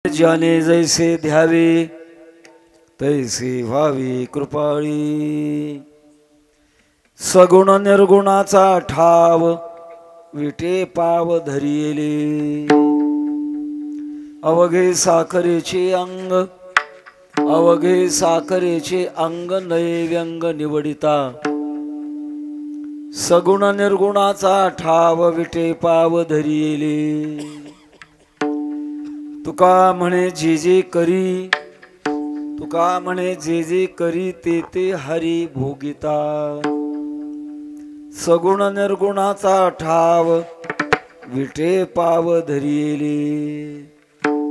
ज्याने जैसे ध्यावे तैसे व्हावी कृपाळी। सगुण निर्गुणाचा ठाव विटे पाव धरिले। अवघे साखरेचे अंग अवघे साखरेचे अंग नैव्यंग निवडिता। सगुण निर्गुणाचा ठाव विटे पाव धरिले। तुका म्हणे जे जे करी तुका म्हणे जे जे करी ते ते हरी भोगिता। सगुण निर्गुणाचा ठाव विटे पाव धरिले।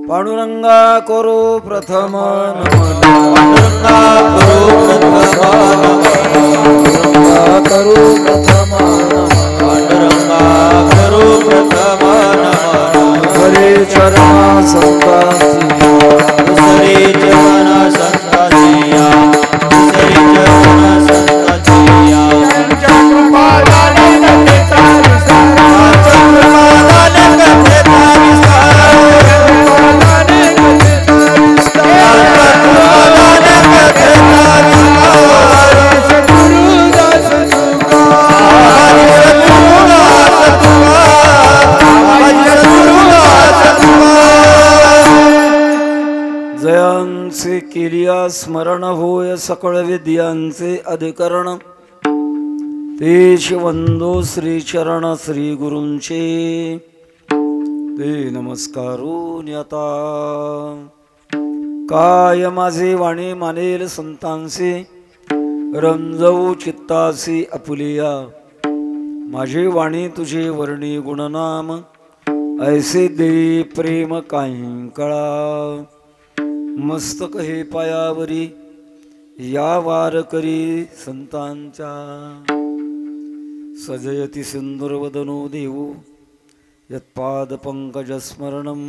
पांडुरंगा करो प्रथम नमन। पांडुरंगा करो प्रथम नमन। पांडुरंगा करो प्रथम नमन। हरे चरण संतांची हरे चरण संतांची हरे चरण संतांची त्यांच्या कृपादाने कथेचा विस्तार। त्यांच्या कृपादाने कथेचा विस्तार। कृपादाने कथेचा विस्तार। कृपादाने कथेचा विस्तार। सद्गुरुदास तुका सद्गुरुदास तुका जयांचे केलिया स्मरण होय सकळ विद्यांचे अधिकरण। तेच वंदो श्री चरण श्री गुरूंचे ते नमस्कारून आता। काय माझे वाणी मानेल संतांचे रंजवू चित्तासी आपुलिया। माझी वाणी तुझे वर्णी गुणनाम ऐसे दे प्रेम काही कळा। मस्तक हे पायावरी या वार करी संतांच्या। सजयति सिंदूर वदनो देवो यत्पाद पंकज स्मरणम।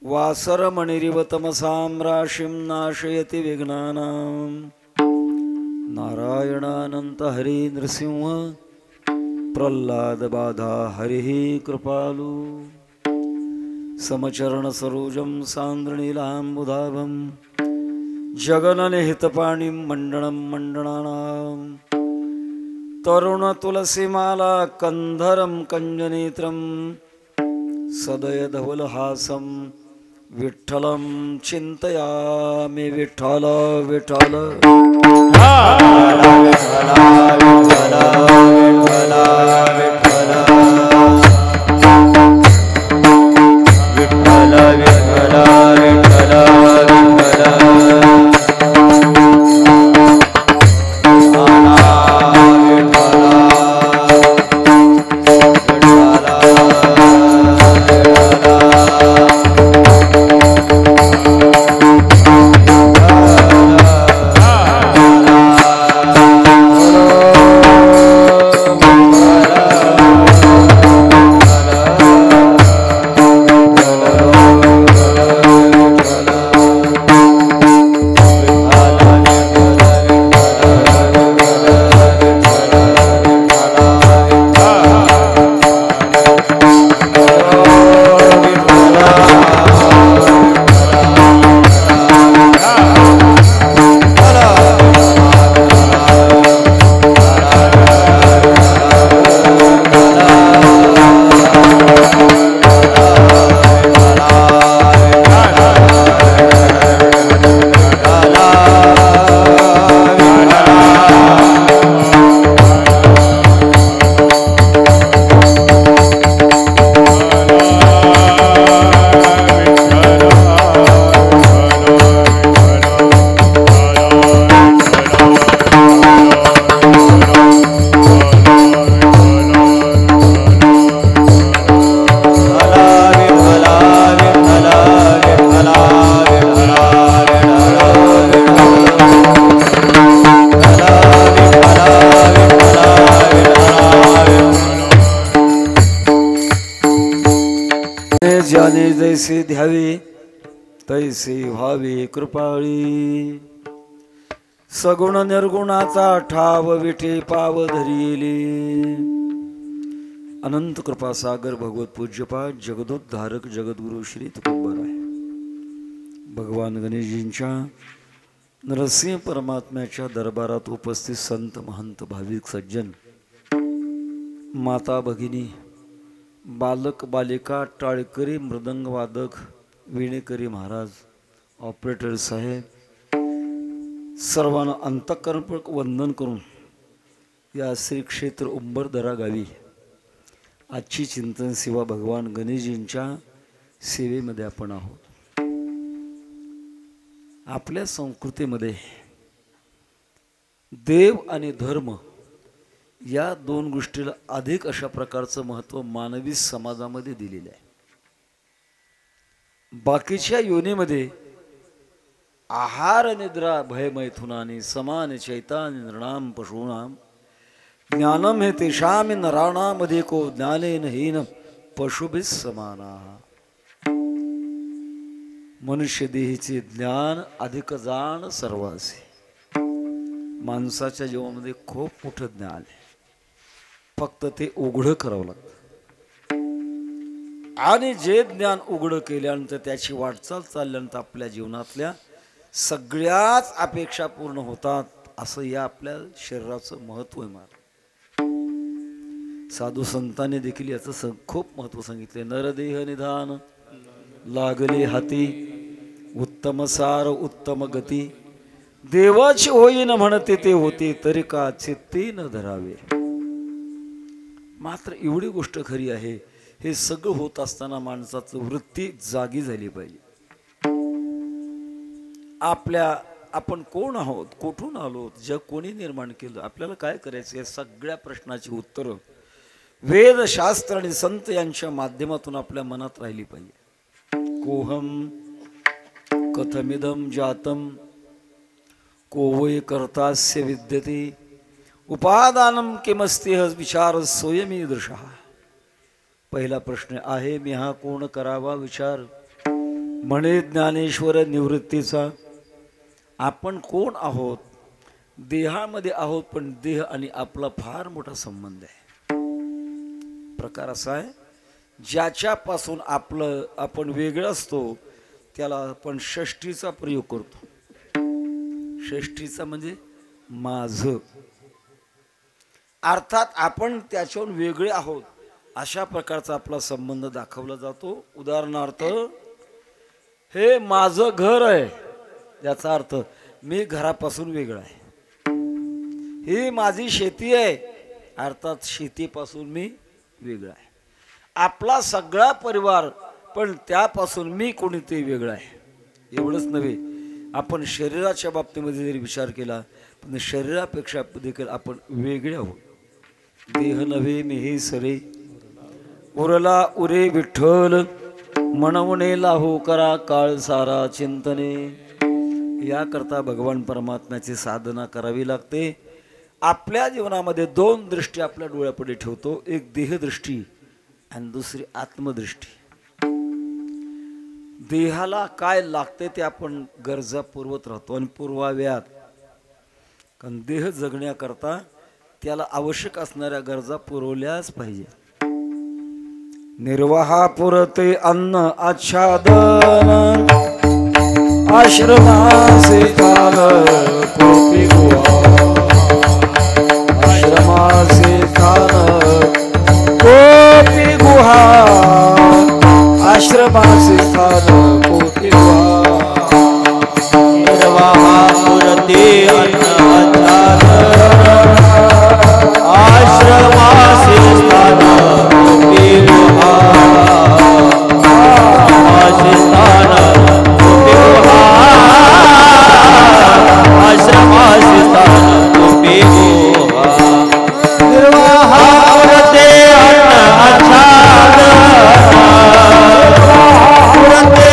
वासरमणिरिव तमसां राशिं नाशयति विघ्नानां। नारायणानंत हरि नृसिंह प्रह्लाद बाधा हरिः कृपालु। समचरण सरोजं सान्द्रनीलाम्बुधाभं जगननिहितपाणिं मण्डनं मण्डनानां। तरुण तुलसीमाला कंधरं कंजनेत्रं सदय धवलहासं विठ्ठलं चिन्तयामि। विठ्ठल विठ्ठल ज्याने जैसे ध्यावे तैसे व्हावे कृपाळी। सगुण निर्गुणाचा ठाव विटे पाव धरिले। अनंत कृपा सागर भगवत पूज्यपाद जगदोद्धारक जगद्गुरु श्री तुकोबाराय भगवान गणेशजींच्या नरसिंह परमात्म्याच्या दरबारात उपस्थित संत महंत भाविक सज्जन, माता भगिनी, बालक बालिका, टाळकरी, मृदंगवादक, वीणेकरी महाराज, ऑपरेटर साहेब, सर्वांना अंतःकरणपूर्वक वंदन करून या श्री क्षेत्र उंबरदरा गावी आजची चिंतन सेवा भगवान गणेशजींच्या सेवेमध्ये आपण आहोत. आपल्या संस्कृतीमध्ये देव आणि धर्म या दोन गोष्टीला अधिक अशा प्रकारचं महत्त्व मानवी समाजामध्ये दिलेलं आहे. बाकीच्या योनीमध्ये आहार निद्रा भय मैथुनानी समान चैतान्य नृणाम पशूनाम ज्ञानम हे तेषाम नराणामध्ये को ज्ञानेन हीन पशुभिः समानाः. मनुष्य देहीचे ज्ञान अधिक जाण सर्वांचे. माणसाच्या जीवनामध्ये खूप मोठं ज्ञान आहे, फक्त ते उघडं करावं लागतं. आणि जे ज्ञान उघडं केल्यानंतर त्याची वाटचाल चालल्यानंतर आपल्या जीवनातल्या सगळ्याच अपेक्षा पूर्ण होतात, असं या आपल्या शरीराचं महत्त्व आहे. साधू संतांनी देखील याचं खूप महत्त्व सांगितले. नरदेह निधान लागले हाती, उत्तम सार उत्तम गती, देवाची होईन म्हणते ते होते, तरी का चित्ती न धरावे. मात्र एवढी गोष्ट खरी आहे, हे सगळं होत असताना माणसाचं वृत्ती जागी झाली पाहिजे. आपण कोण आहोत, कुठून आलो, जग कोणी निर्माण केलं, आपल्याला काय करायचं, या सगळ्या प्रश्नाची उत्तरं वेद शास्त्र आणि संत यांच्या माध्यमातून आपल्या मनात राहिली पाहिजे. कोहम कथमिदम जातम को वै कर्तास्य विद्यते उपादानम किमस्ति विचार स्वयमीदृशः. पहिला प्रश्न आहे, मी हा कोण करावा विचार, म्हणे ज्ञानेश्वर निवृत्तीचा. आपण कोण आहोत, देहामध्ये आहोत, पण देह आणि आपला फार मोठा संबंध आहे. प्रकार असा आहे, ज्याच्यापासून आपण वेगळं असतो त्याला आपण षष्ठीचा प्रयोग करतो. षष्ठीचा म्हणजे माझं, अर्थात आपण त्याच्याहून वेगळे आहोत अशा प्रकारचा आपला संबंध दाखवला जातो. उदाहरणार्थ, हे माझं घर आहे, याचा अर्थ मी घरापासून वेगळा आहे. ही माझी शेती आहे, अर्थात शेतीपासून मी वेगळा आहे. आपला सगळा परिवार, पण त्यापासून मी कोणीतरी वेगळा आहे. एवढंच नव्हे, आपण शरीराच्या बाबतीमध्ये जरी विचार केला, पण शरीरापेक्षा देखील आपण वेगळे आहोत. देह नव्हे मी हे सरे, उरला उरे विठ्ठल, म्हणवणे लाहो करा काळ सारा चिंतने. याकरता भगवान परमात्म्याची साधना करावी लागते. आपल्या जीवनामध्ये दोन दृष्टी आपल्या डोळ्यापुढे ठेवतो, एक देहदृष्टी आणि दुसरी आत्मदृष्टी. देहाला काय लागते ते आपण गरजा पुरवत राहतो आणि पुरवाव्यात, कारण देह जगण्याकरता त्याला आवश्यक असणाऱ्या गरजा पुरवल्याच पाहिजे. निर्वाहा पुरते अन्न आच्छादन, आश्रमासे काल कोपी गुहा, आश्रमासे काल कोपी गुहा, आश्रमासे काल कोपी गुहा. निर्वाहा पुरते अन्न आच्छादन, आश्रमासे स्थान कोपी गुहा, आश्रमासे स्थान कोपी गुहा, आश्रमासे स्थान कोपी गुहा. निर्वाहा पुरते अन्न आच्छादन, पुरते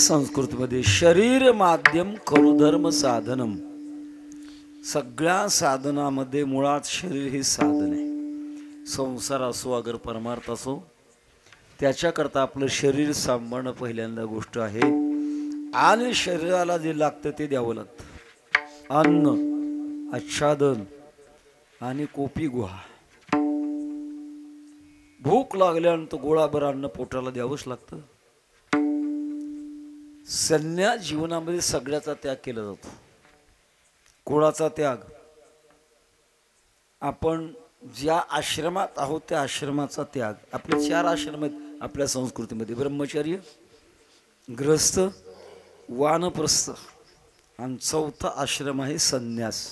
संस्कृतीमध्ये शरीर माध्यम खलु धर्म साधनम. सगळ्या साधनामध्ये मुळात शरीर हे साधन आहे. संसार असो अगर परमार्थ असो, त्याच्याकरता आपलं शरीर सांभाळणं पहिल्यांदा गोष्ट आहे. आणि शरीराला जे लागतं ते द्यावं लागतं. अन्न, आच्छादन आणि कोपी गुहा. भूक लागल्यानंतर गोळाभर अन्न पोटाला द्यावंच लागतं. संन्यास जीवनामध्ये सगळ्याचा त्याग केला जातो. कुळाचा त्याग. आपण ज्या आश्रमात आहोत त्या आश्रमाचा त्याग. आपले 4 आश्रम आहेत आपल्या संस्कृतीमध्ये: ब्रह्मचर्य, गृहस्थ, वानप्रस्थ आणि 4था आश्रम आहे संन्यास.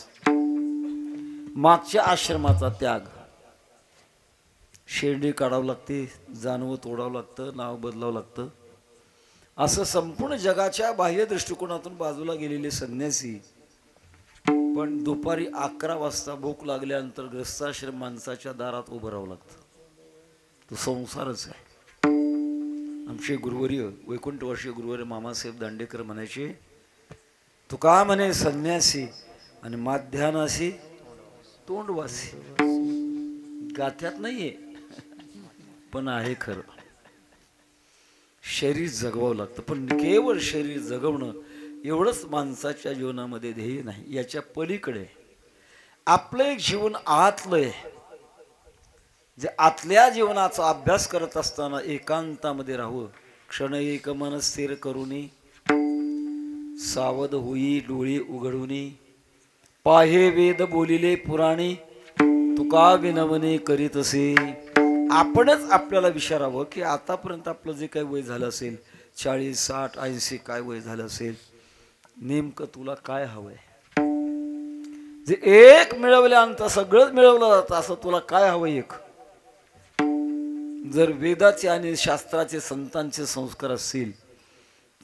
मागच्या आश्रमाचा त्याग. शेंडी काढावं लागते, जानवं तोडावं लागतं, नाव बदलावं लागतं. असं संपूर्ण जगाच्या बाह्य दृष्टिकोनातून बाजूला गेलेले संन्यासी पण दुपारी 11 वाजता भूक लागल्यानंतर ग्रस्ताश्रम माणसाच्या दारात उभं राहावं लागतं. तो संसारच आहे. आमचे गुरुवर्य, वैकुंठवर्षीय गुरुवर्य मामासाहेब दांडेकर म्हणायचे, तुका म्हणे संन्यासी आणि माध्यानासी तोंडवासी. गाथ्यात नाहीये पण आहे खरं. शरीर जगवावं लागतं, पण केवळ शरीर जगवणं एवढंच माणसाच्या जीवनामध्ये ध्येय नाही. याच्या पलीकडे आपलं एक जीवन आतलं आहे. जे आतल्या जीवनाचा अभ्यास करत असताना एकांतामध्ये राहावं. क्षण एक मन स्थिर करुनी, सावध होई डोळी उघडुनी, पाहे वेद बोलिले पुराणी, तुका विनवणे करीत असे. आपणच आपल्याला विचारावं की आतापर्यंत आपलं जे काही वय झालं असेल, 40, 60, 80 काय वय झालं असेल, नेमकं तुला काय हवंय? जे एक मिळवल्यानंतर सगळंच मिळवलं जातं, असं तुला काय हवंय? एक जर वेदाचे आणि शास्त्राचे संतांचे संस्कार असतील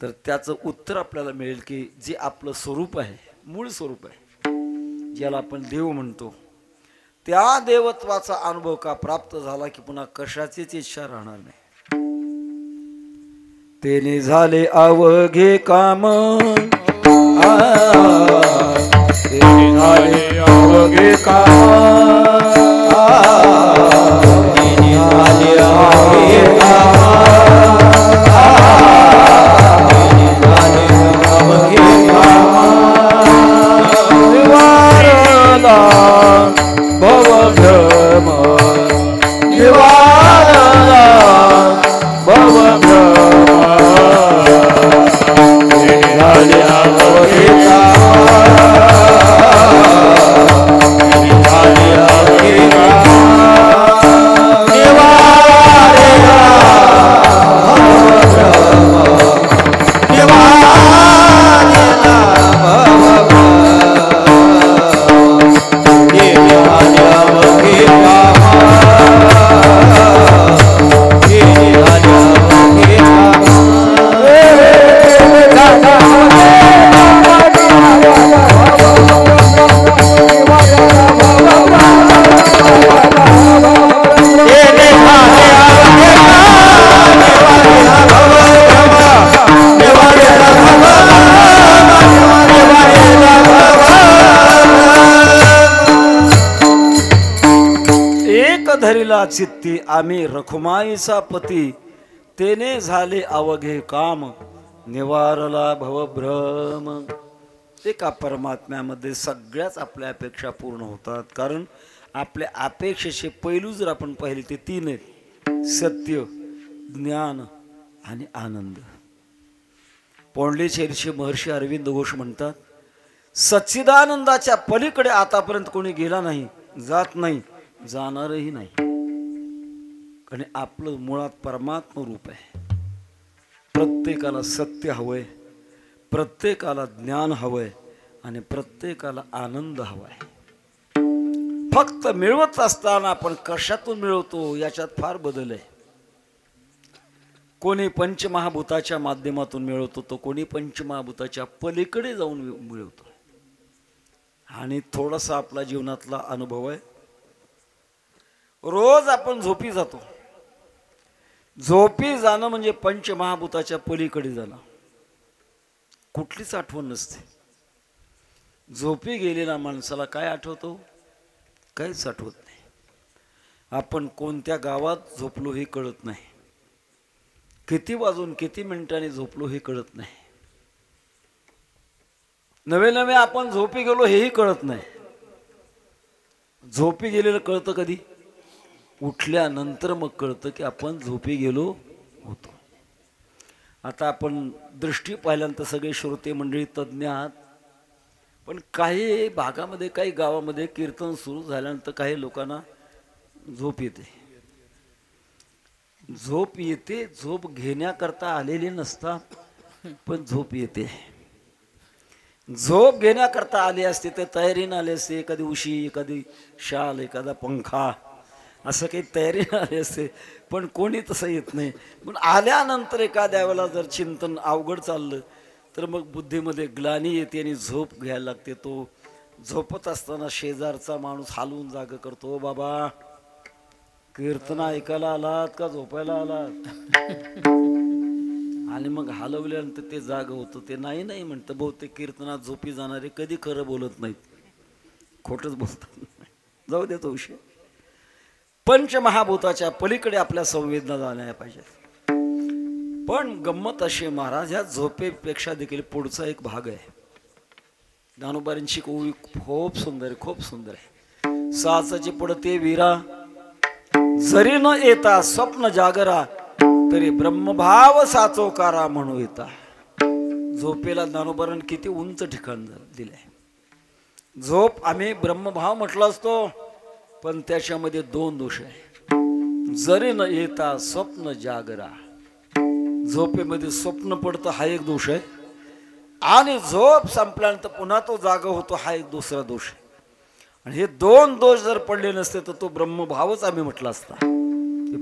तर त्याचं उत्तर आपल्याला मिळेल की जे आपलं स्वरूप आहे, मूळ स्वरूप आहे, ज्याला आपण देव म्हणतो, त्या देवत्वाचा अनुभव का प्राप्त झाला की पुन्हा कशाचीच इच्छा राहणार नाही. तेने झाले अवघे काम, तेने झाले अवघे काम, तेने झाले अवघे काम, तेने झाले अवघे काम. निवारला भवभ्रम, निवारला भवभ्रम, तेने झाले अवघे काम, तेने झाले अवघे काम. निवारला भवभ्रम, निवारला धरिला चित्ती आम्ही रखुमाईचा पती, तेने झाले अवघे काम, निवारला भवभ्रम. एका परमात्म्यामध्ये सगळ्याच आपल्या अपेक्षा पूर्ण होतात. कारण आपल्या अपेक्षेचे पैलू जर आपण पाहिले ते 3 आहेत: सत्य, ज्ञान आणि आनंद. पोंडलीचेरचे महर्षी अरविंद घोष म्हणतात, सच्चिदानंदाच्या पलीकडे आतापर्यंत कोणी गेला नाही, जात नाही, जाणारही नाही. कारण आपलं मुळात परमात्म रूप आहे. प्रत्येकाला सत्य हवंय, प्रत्येकाला ज्ञान हवंय आणि प्रत्येकाला आनंद हवाय. फक्त मिळवत असताना आपण कशातून मिळवतो याच्यात फार बदल आहे. कोणी पंचमहाभूताच्या माध्यमातून मिळवतो, तो कोणी पंचमहाभूताच्या पलीकडे जाऊन मिळवतो. आणि थोडासा आपला जीवनातला अनुभव आहे. रोज आपण झोपी जातो. झोपी जाणं म्हणजे पंचमहाभूताच्या पलीकडे जाणं. कुठलीच आठवण नसते. झोपी गेलेल्या माणसाला काय आठवतो? काहीच आठवत नाही. आपण कोणत्या गावात झोपलो हे कळत नाही. किती वाजून किती मिनिटांनी झोपलो हे कळत नाही. नवे नवे आपण झोपी गेलो हेही कळत नाही. झोपी गेलेलं कळतं कधी? उठल्यानंतर मग कळतं की आपण झोपी गेलो होतो. आता आपण दृष्टी पाहिल्यानंतर सगळे श्रोते मंडळी तज्ज्ञ आहात, पण काही भागामध्ये काही गावामध्ये कीर्तन सुरू झाल्यानंतर काही लोकांना झोप येते. झोप येते, झोप घेण्याकरता आलेली नसतात, पण झोप येते. झोप घेण्याकरता आली असते तर तयारीनं आले असते. एखादी उशी, एखादी शाल, एखादा पंखा, असं काही तयारीनं आले असते, पण कोणी तसं येत नाही. पण आल्यानंतर एखाद्या वेळेला जर चिंतन अवघड चाललं तर मग बुद्धीमध्ये ग्लानी येते आणि झोप घ्यायला लागते. तो झोपत असताना शेजारचा माणूस हालवून जाग करतो, "ओ बाबा, कीर्तन ऐकायला आलात का झोपायला आलात?" आणि मग हलवल्यानंतर ते जाग होतं. ते नाही नाही म्हणतं. बहुतेक कीर्तनात झोपी जाणारे कधी खरं बोलत नाहीत, खोटंच बोलतात. जाऊ दे तो विषय. पंचमहाभूताच्या पलीकडे आपल्या संवेदना जाण्या पाहिजेत. पण गंमत अशी महाराज, ह्या झोपेपेक्षा देखील पुढचा एक भाग आहे. ज्ञानोबांची ओवी खूप सुंदर आहे, खूप सुंदर आहे. साचाची पडते वीरा, जरी न येता स्वप्न जागरा, तरी ब्रह्मभाव साचोकारा म्हणू येता. झोपेला ज्ञानोबांनी किती उंच ठिकाण दिलंय. झोप आम्ही ब्रह्मभाव म्हटलं असतो, पण त्याच्यामध्ये दोन दोष आहे. जरी न येता स्वप्न जागरा, झोपेमध्ये स्वप्न पडतं हा एक दोष आहे, आणि झोप संपल्यानंतर पुन्हा तो जागा होतो हा एक दुसरा दोष आहे. आणि हे दोन दोष जर पडले नसते तर तो ब्रह्मभावच आम्ही म्हटला असता,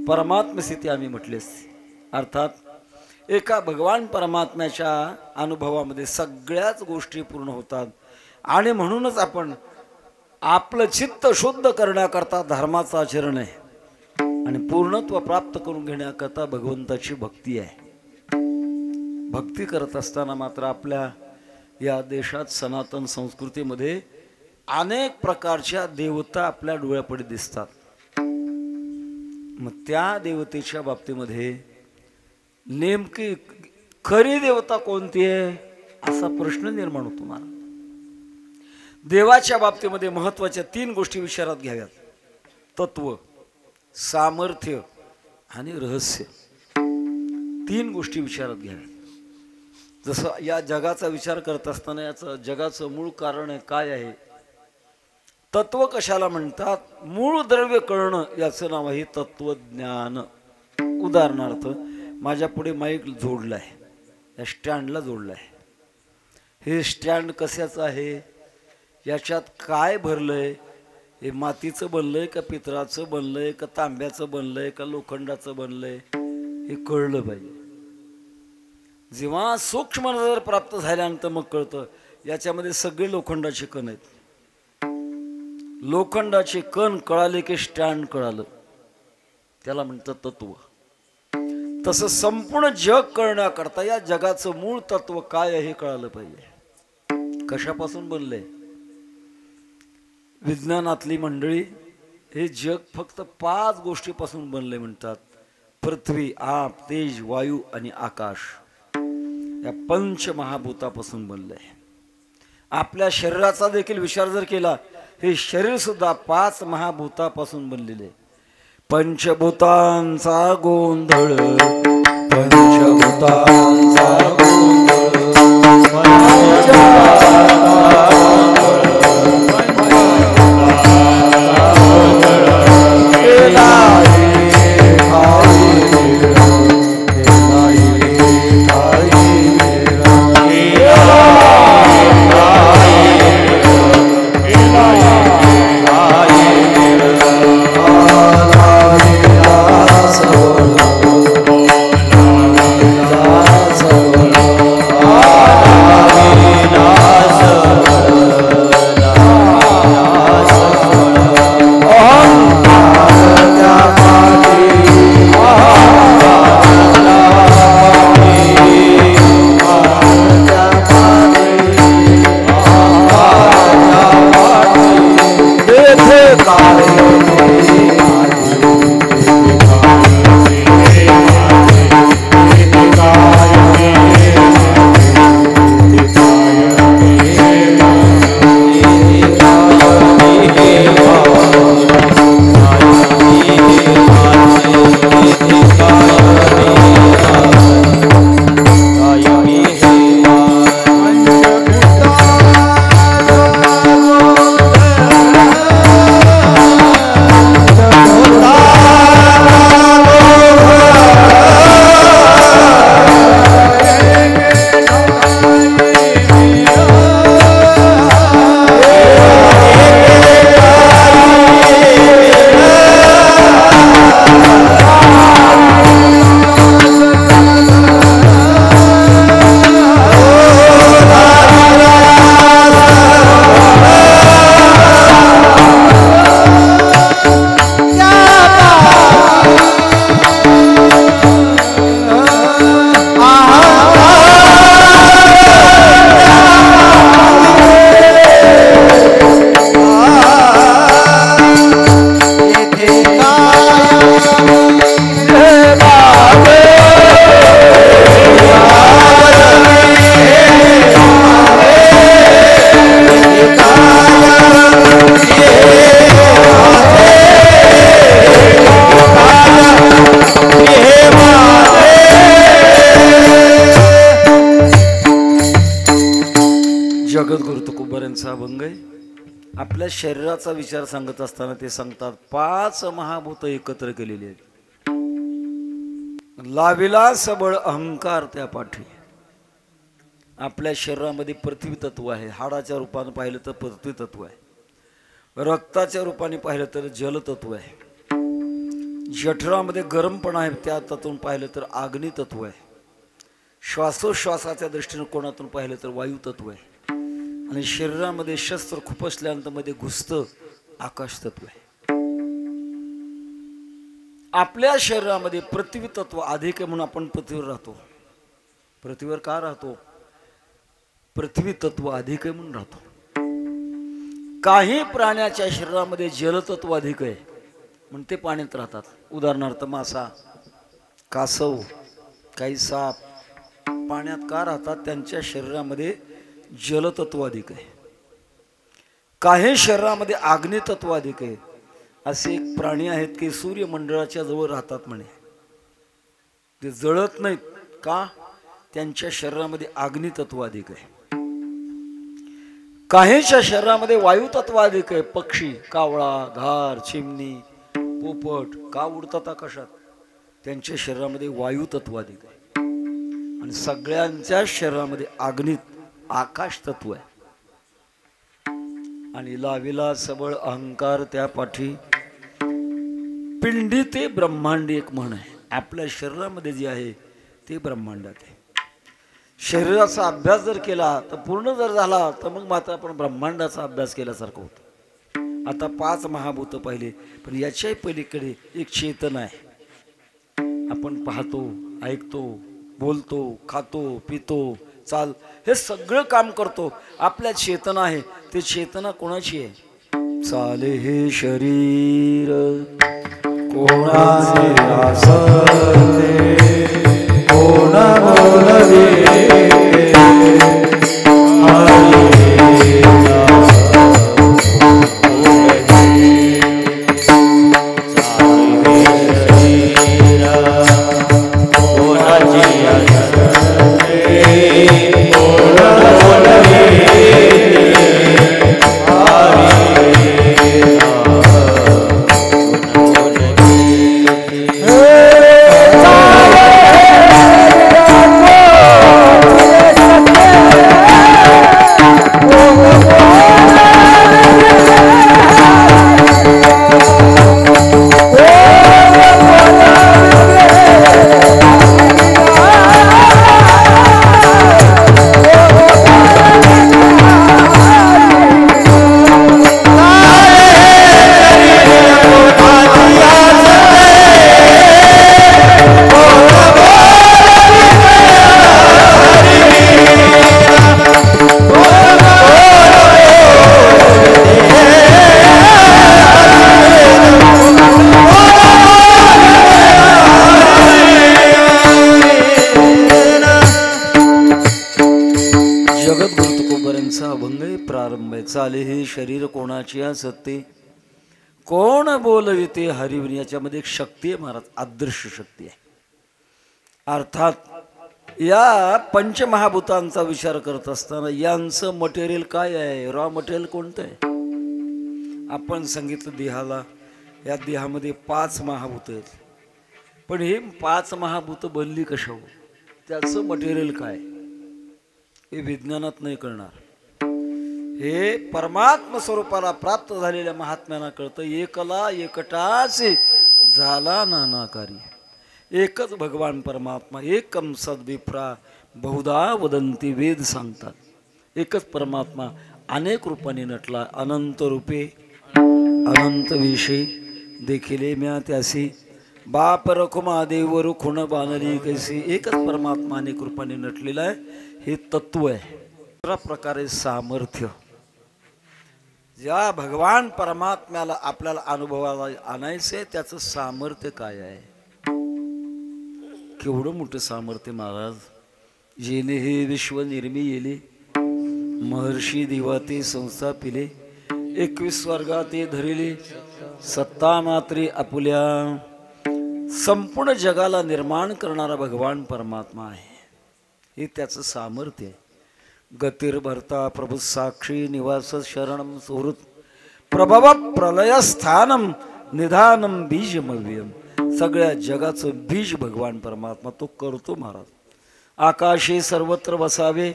परमात्म स्थिती आम्ही म्हटली असती. अर्थात एका भगवान परमात्म्याच्या अनुभवामध्ये सगळ्याच गोष्टी पूर्ण होतात. आणि म्हणूनच आपण आपलं चित्त शुद्ध करण्याकरता धर्माचं आचरण आहे, आणि पूर्णत्व प्राप्त करून घेण्याकरता भगवंताची भक्ती आहे. भक्ती करत असताना मात्र आपल्या या देशात सनातन संस्कृतीमध्ये अनेक प्रकारच्या देवता आपल्या डोळ्यापुढे दिसतात. मग त्या देवतेच्या बाबतीमध्ये नेमकी खरी देवता कोणती आहे असा प्रश्न निर्माण होतो. मला देवाच्या बाबतीमध्ये महत्वाच्या 3 गोष्टी विचारात घ्याव्यात: तत्व, सामर्थ्य आणि रहस्य. 3 गोष्टी विचारात घ्याव्यात. जसं या जगाचा विचार करत असताना याचं जगाचं मूळ कारण आहे, काय आहे? तत्व कशाला म्हणतात? मूळ द्रव्य कळणं याचं नाव आहे तत्वज्ञान. उदाहरणार्थ, माझ्या पुढे माईक जोडला आहे, या स्टँडला जोडला आहे. हे स्टँड कशाचं आहे? याच्यात काय भरलंय? हे मातीचं बनलंय का पितळाचं बनलंय का तांब्याचं बनलंय का लोखंडाचं बनलंय? हे कळलं पाहिजे. जेव्हा सूक्ष्म नजर प्राप्त झाल्यानंतर मग कळतं याच्यामध्ये सगळे लोखंडाचे कण आहेत. लोखंडाचे कण कळाले की स्टँड कळालं, त्याला म्हणतात तत्व. तसं संपूर्ण जग कळण्याकरता या जगाचं मूळ तत्व काय आहे हे कळालं पाहिजे. कशापासून बनलंय? विज्ञानातली मंडळी हे जग फक्त 5 गोष्टीपासून बनले म्हणतात: पृथ्वी, आप, तेज, वायू आणि आकाश. या पंचमहाभूतापासून बनलंय. आपल्या शरीराचा देखील विचार जर केला, हे शरीर सुद्धा 5 महाभूतापासून बनलेले. पंचभूतांचा गोंधळ, पंचभूतांचा ना आपल्या शरीराचा विचार सांगत असताना ते सांगतात 5 महाभूत एकत्र केलेली आहेत. लाविला सबळ अहंकार त्या पाठी. आपल्या शरीरामध्ये पृथ्वी तत्व आहे. हाडाच्या रूपाने पाहिलं तर पृथ्वी तत्व आहे. रक्ताच्या रूपाने पाहिलं तर जल तत्व आहे. जठरामध्ये गरमपणा आहे, त्या तत्वून पाहिलं तर अग्नी तत्व आहे. श्वासोश्वासाच्या दृष्टीने कोणातून पाहिलं तर वायू तत्व आहे. आणि शरीरामध्ये शस्त्र खुपसल्यानंतर मध्ये घुसतं आकाश तत्व आहे. आपल्या शरीरामध्ये पृथ्वी तत्व अधिक आहे म्हणून आपण पृथ्वीवर राहतो. पृथ्वीवर का राहतो? पृथ्वी तत्व अधिक आहे म्हणून राहतो. काही प्राण्याच्या शरीरामध्ये जलतत्व अधिक आहे म्हणून ते पाण्यात राहतात. उदाहरणार्थ मासा, कासव, काही साप पाण्यात का राहतात? त्यांच्या शरीरामध्ये जलतत्व अधिक आहे. काही शरीरामध्ये अग्नितत्व अधिक आहे. असे एक प्राणी आहेत की सूर्यमंडळाच्या जवळ राहतात म्हणे, ते जळत नाहीत. का? त्यांच्या शरीरामध्ये अग्नितत्व अधिक आहे. काहींच्या शरीरामध्ये वायू तत्व अधिक आहे. पक्षी, कावळा, घार, चिमणी, पोपट का उडतात आकाशात? त्यांच्या शरीरामध्ये वायू तत्व अधिक आहे. आणि सगळ्यांच्या शरीरामध्ये अग्नी आकाश तत्व आहे. आणि लाविला सबळ अहंकार त्या पाठी. पिंडी ते ब्रह्मांडी एक म्हण आहे. आपल्या शरीरामध्ये जे आहे ते ब्रह्मांडात आहे. शरीराचा अभ्यास जर केला तर पूर्ण जर झाला तर मग मात्र आपण ब्रह्मांडाचा अभ्यास केल्यासारखं होतं. आता 5 महाभूत पाहिले, पण याच्याही पलीकडे एक चेतन आहे. आपण पाहतो, ऐकतो, बोलतो, खातो, पितो, चाल हे सगळं काम करतो. आपल्या चेतना आहे. ते चेतना कोणाची आहे? चाले हे शरीर कोणाचे आसते, कोण बोलवे चाले हे शरीर कोणाची असते, कोण बोलविते हरिविन. याच्यामध्ये एक शक्ती आहे महाराज, अदृश्य शक्ती आहे. अर्थात या पंचमहाभूतांचा विचार करत असताना यांचं मटेरियल काय आहे? रॉ मटेरियल कोणतं आहे? आपण सांगितलं देहाला, या देहामध्ये 5 महाभूत आहेत. पण हे 5 महाभूत बनली कशावर? त्याचं मटेरियल काय हे विज्ञानात नाही कळणार. हे परमात्म स्वरूपाला प्राप्त झालेल्या महात्म्यांना कळतं. एकला एकटाच झाला नानाकारी. एकच भगवान परमात्मा, एकम सद्विप्रा बहुधा वदंती. वेद सांगतात एकच परमात्मा अनेक रूपाने नटला. अनंत रूपे अनंत विषय देखिले म्या त्यासी, बाप रखुमा देव रुखुण बानली कैसी. एकच परमात्मा अनेक रूपाने नटलेला आहे. हे तत्व आहे. दुसरा प्रकारे सामर्थ्य. ज्या भगवान परमात्म्याला आपल्याला अनुभवाला आणायचंय त्याचं सामर्थ्य काय आहे? केवढं मोठं सामर्थ्य महाराज. जेने हे विश्व निर्मिले, महर्षी दिवाते संस्थापिले, 21 वर्गाते धरिले, सत्ता मात्रे आपुल्या. संपूर्ण जगाला निर्माण करणारा भगवान परमात्मा आहे. हे त्याचं सामर्थ्य आहे. गतिर्भर्ता प्रभू साक्षी निवास शरणम सुहृत प्रभव प्रलयस्थानम निधानम बीजमव्यम. सगळ्या जगाचं बीज भगवान परमात्मा तो करतो महाराज. आकाशे सर्वत्र वसावे,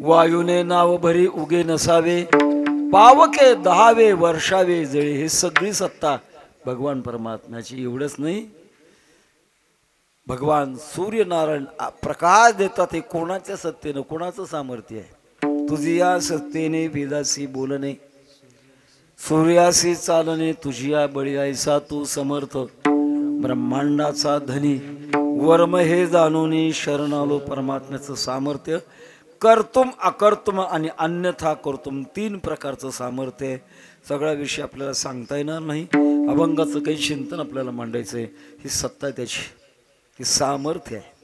वायूने नाव भरी उगे नसावे, पावके दहावे वर्षावे जळे. हे सगळी सत्ता भगवान परमात्म्याची. एवढंच नाही, भगवान सूर्यनारायण प्रकाश देतात. हे कोणाच्या सत्तेनं, कोणाचं सामर्थ्य आहे? तुझी या सत्तेने वेदासी बोलणे, सूर्यासी चालणे, तुझिया बळीसा तू समर्थ. ब्रह्मांडाचा धनी वर्म हे जाणून शरण आलो. परमात्म्याचं सामर्थ्य कर्तुम अकर्तुम आणि अन्यथा कर्तुम, 3 प्रकारचं सामर्थ्य आहे. सगळ्या विषय आपल्याला सांगता येणार नाही. अभंगाचं काही चिंतन आपल्याला मांडायचं आहे. ही सत्ता त्याची, ही सामर्थ्य आहे.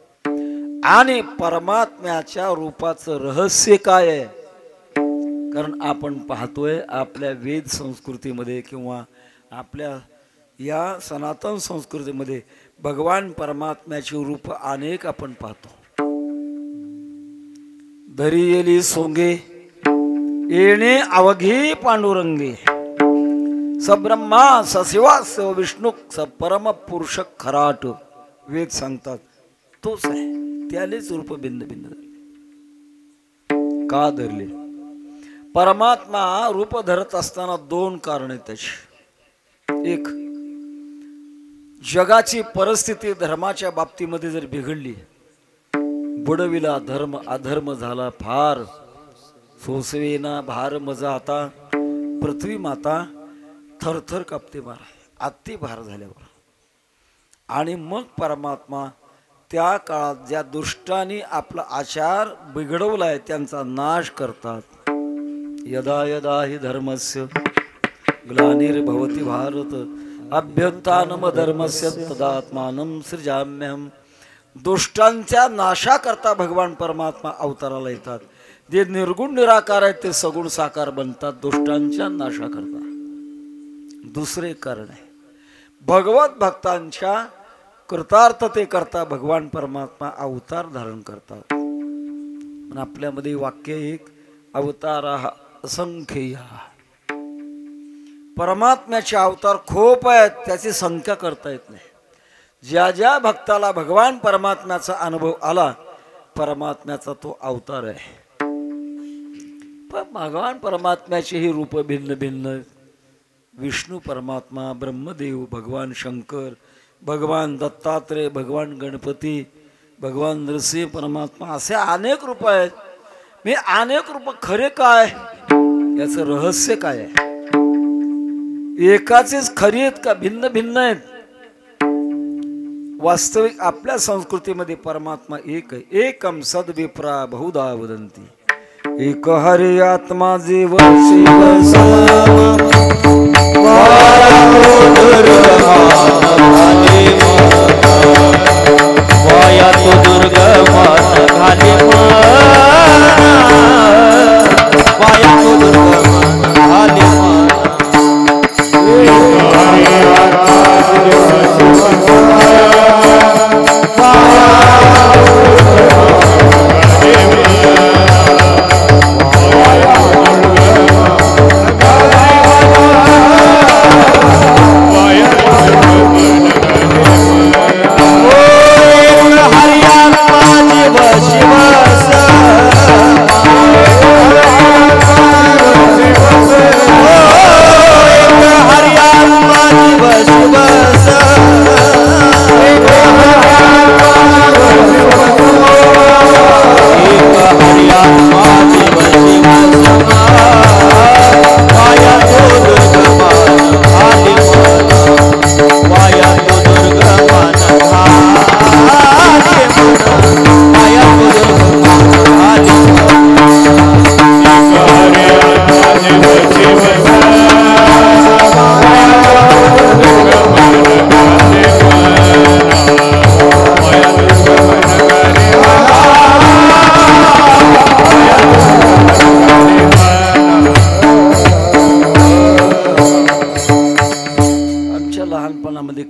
आणि परमात्म्याच्या रूपाचं रहस्य काय आहे? कारण आपण पाहतोय आपल्या वेद संस्कृतीमध्ये किंवा आपल्या या सनातन संस्कृतीमध्ये भगवान परमात्म्याची रूप अनेक आपण पाहतो. धरी येली सोंगे येणे अवघी पांडुरंगे, सब्रह्मा सशिवा स विष्णू स परम पुरुष खराट. वेद सांगतात तोच आहे. त्यालेच रूप भिन्न भिन्न का धरले? परमात्मा रूप धरत असताना 2 कारण आहेत त्याची. एक, जगाची परिस्थिती धर्माच्या बाबतीमध्ये जर बिघडली, बुडविला धर्म अधर्म झाला फार, सोसवेना भार मजा आता, पृथ्वी माता थरथर कापते मारा, अति भार झाल्यावर. आणि मग परमात्मा त्या काळात ज्या दुष्टांनी आपला आचार बिघडवलाय त्यांचा नाश करतात. यदा यदा हि धर्मस्य ग्लानिर्भवति भारत अभ्युत्थानम धर्मस्य तदात्मानं सृजाम्यहम्. दुष्टांच्या नाशाकरता भगवान परमात्मा अवताराला येतात. जे निर्गुण निराकार आहेत ते सगुण साकार बनतात दुष्टांच्या नाशाकरता. दुसरे कारण आहे, भगवत भक्तांच्या कृतार्थतेकरता भगवान परमात्मा अवतार धारण करतात. पण आपल्यामध्ये वाक्य एक, अवतारा असंख्य. परमात्म्याचे अवतार खूप आहेत, त्याची संख्या करता येत नाही. ज्या ज्या भक्ताला भगवान परमात्म्याचा अनुभव आला, परमात्म्याचा तो अवतार आहे. पण भगवान परमात्म्याचे ही रूप भिन्न भिन्न. विष्णू परमात्मा, ब्रह्मदेव, भगवान शंकर, भगवान दत्तात्रेय, भगवान गणपती, भगवान नरसिंह परमात्मा, असे अनेक रूप आहेत. मी अनेक रूप खरे काय, याचं रहस्य काय आहे? एकाचेच खरी आहेत का भिन्न भिन्न आहेत? वास्तविक आपल्या संस्कृतीमध्ये परमात्मा एक आहे. एकम सद्विप्रा बहुधा वदंती, एक हरि आत्मा जीव शिव सम.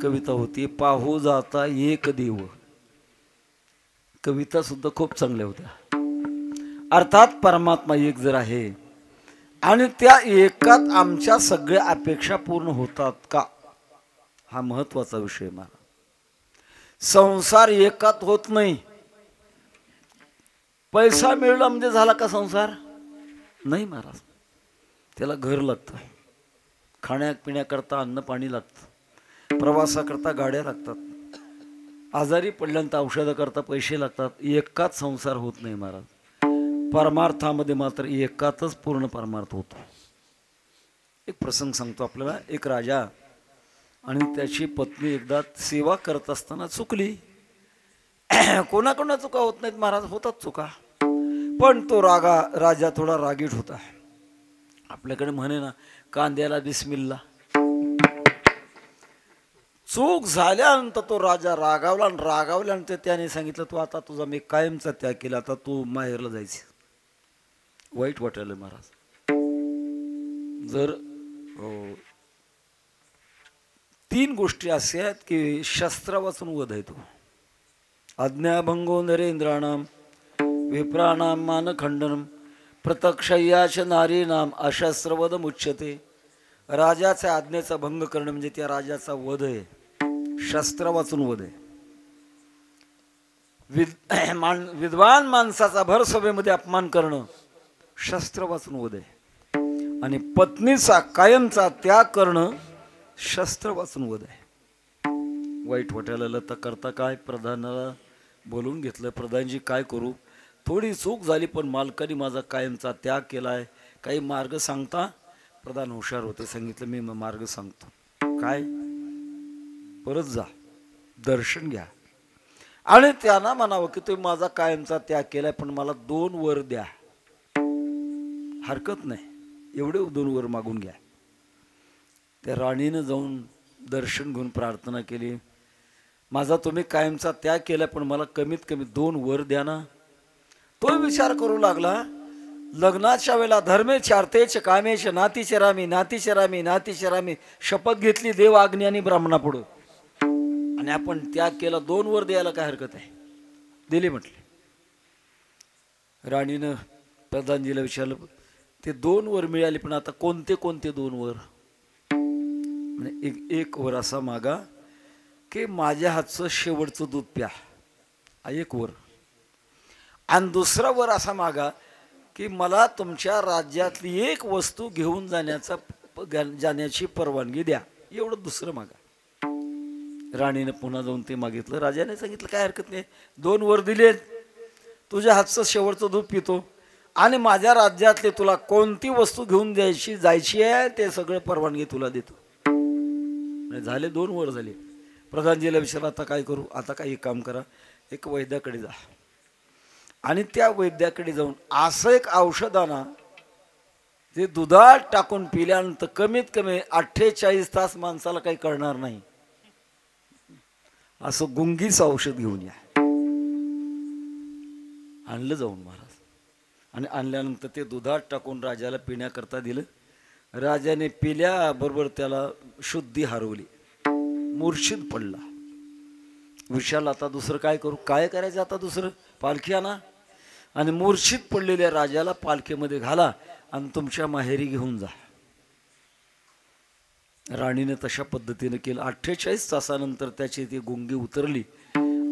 कविता होती, पाहू जाता एक देव. कविता सुद्धा खूप चांगल्या होत्या. अर्थात परमात्मा एक जर आहे आणि त्या एकात आमच्या सगळ्या अपेक्षा पूर्ण होतात का, हा महत्वाचा विषय मला. संसार एकात होत नाही. पैसा मिळला म्हणजे झाला का संसार? नाही महाराज. त्याला घर लागतं, खाण्यापिण्याकरता अन्न पाणी लागतं, प्रवासाकरता गाड्या लागतात, आजारी पडल्यानंतर औषधाकरता पैसे लागतात. एकाच संसार होत नाही महाराज. परमार्थामध्ये मात्र एकातच पूर्ण परमार्थ होतो. एक प्रसंग सांगतो आपल्याला. एक राजा आणि त्याची पत्नी एकदा सेवा करत असताना चुकली. कोणाकोणा चुका होत नाहीत महाराज, होतात चुका. पण तो राजा थोडा रागीट होता. आपल्याकडे म्हणे ना, कांद्याला बिस्मिल्ला. चूक झाल्यानंतर तो राजा रागावल्यानंतर त्याने सांगितलं, तू आता तुझा मी कायमचा त्याग केला, आता तू माहेरला जायचं. वाईट वाटायला महाराज. जर 3 गोष्टी अशा आहेत की शस्त्र वाचून वध आहे तो. आज्ञाभंगो नरेंद्राणाम विप्राणाम मानखंडनम प्रत्यक्षय्याच नारीनाम अशस्त्रवध मुच्यते. राजाच्या आज्ञेचा भंग करणं म्हणजे त्या राजाचा वध आहे. शस्त्र वाचून वध आहे. विद्वान माणसाचा भर सभेमध्ये अपमान करणं शस्त्र वाचून वध आहे. आणि पत्नीचा कायमचा त्याग करणं शस्त्र वाचून वध आहे. वाईट वाटायला तर करता काय, प्रधानाला बोलून घेतलं. प्रधानजी काय करू, थोडी चूक झाली पण मालकाने माझा कायमचा त्याग केलाय, काही मार्ग सांगता. प्रधान हुशार होते, सांगितलं मी मार्ग सांगतो. काय, परत जा, दर्शन घ्या आणि त्यांना म्हणावं की तुम्ही माझा कायमचा त्याग केलाय पण मला 2 वर द्या. हरकत नाही, एवढे 2 वर मागून घ्या. त्या राणीनं जाऊन दर्शन घेऊन प्रार्थना केली, माझा तुम्ही कायमचा त्याग केलाय पण मला कमीत कमी 2 वर द्या ना. तो विचार करू लागला. लग्नाच्या वेळेला धर्मे चारतेच कामेच नातीचरामी नातीचरामी नातीचरामी शपथ घेतली देव आज्ञा आणि ब्राह्मणापुढं. आणि आपण त्याग केला, 2 वर द्यायला काय हरकत आहे, दिली म्हटले. राणीनं प्रधानजीला विचारलं, ते 2 वर मिळाले पण आता कोणते कोणते 2 वर? म्हणजे एक वर असा मागा की माझ्या हातचं शेवटचं दूध प्या, एक वर. आणि दुसरा वर असा मागा की मला तुमच्या राज्यातली एक वस्तू घेऊन जाण्याची परवानगी द्या. एवढं दुसरं मागा. राणीनं पुन्हा जाऊन ते मागितलं. राजाने सांगितलं काय हरकत नाही, 2 वर दिलेत, तुझ्या हातचं शेवटचं दूध पितो आणि माझ्या राज्यातले तुला कोणती वस्तू घेऊन जायची आहे ते सगळं परवानगी तुला देतो. झाले 2 वर झाले. प्रधानजीला विचारलं आता काय करू? आता काही काम करा, एक वैद्याकडे जा आणि त्या वैद्याकडे जाऊन असं एक औषध आणा जे दुधात टाकून पिल्यानंतर कमीत कमी 48 तास माणसाला काही कळणार नाही. असं गुंगीचं औषध घेऊन या. आणलं जाऊन महाराज आणि आणल्यानंतर ते दुधात टाकून राजाला पिण्याकरता दिलं. राजाने पिल्याबरोबर त्याला शुद्धी हरवली, मूर्छित पडला. विचारलं आता दुसरं काय करू? काय करायचं आता दुसरं? पालखी आणा आणि मूर्छित पडलेल्या राजाला पालखीमध्ये घाला आणि तुमच्या माहेरी घेऊन जा. राणीने तशा पद्धतीने केलं. 48 तासानंतर त्याची ती गुंगी उतरली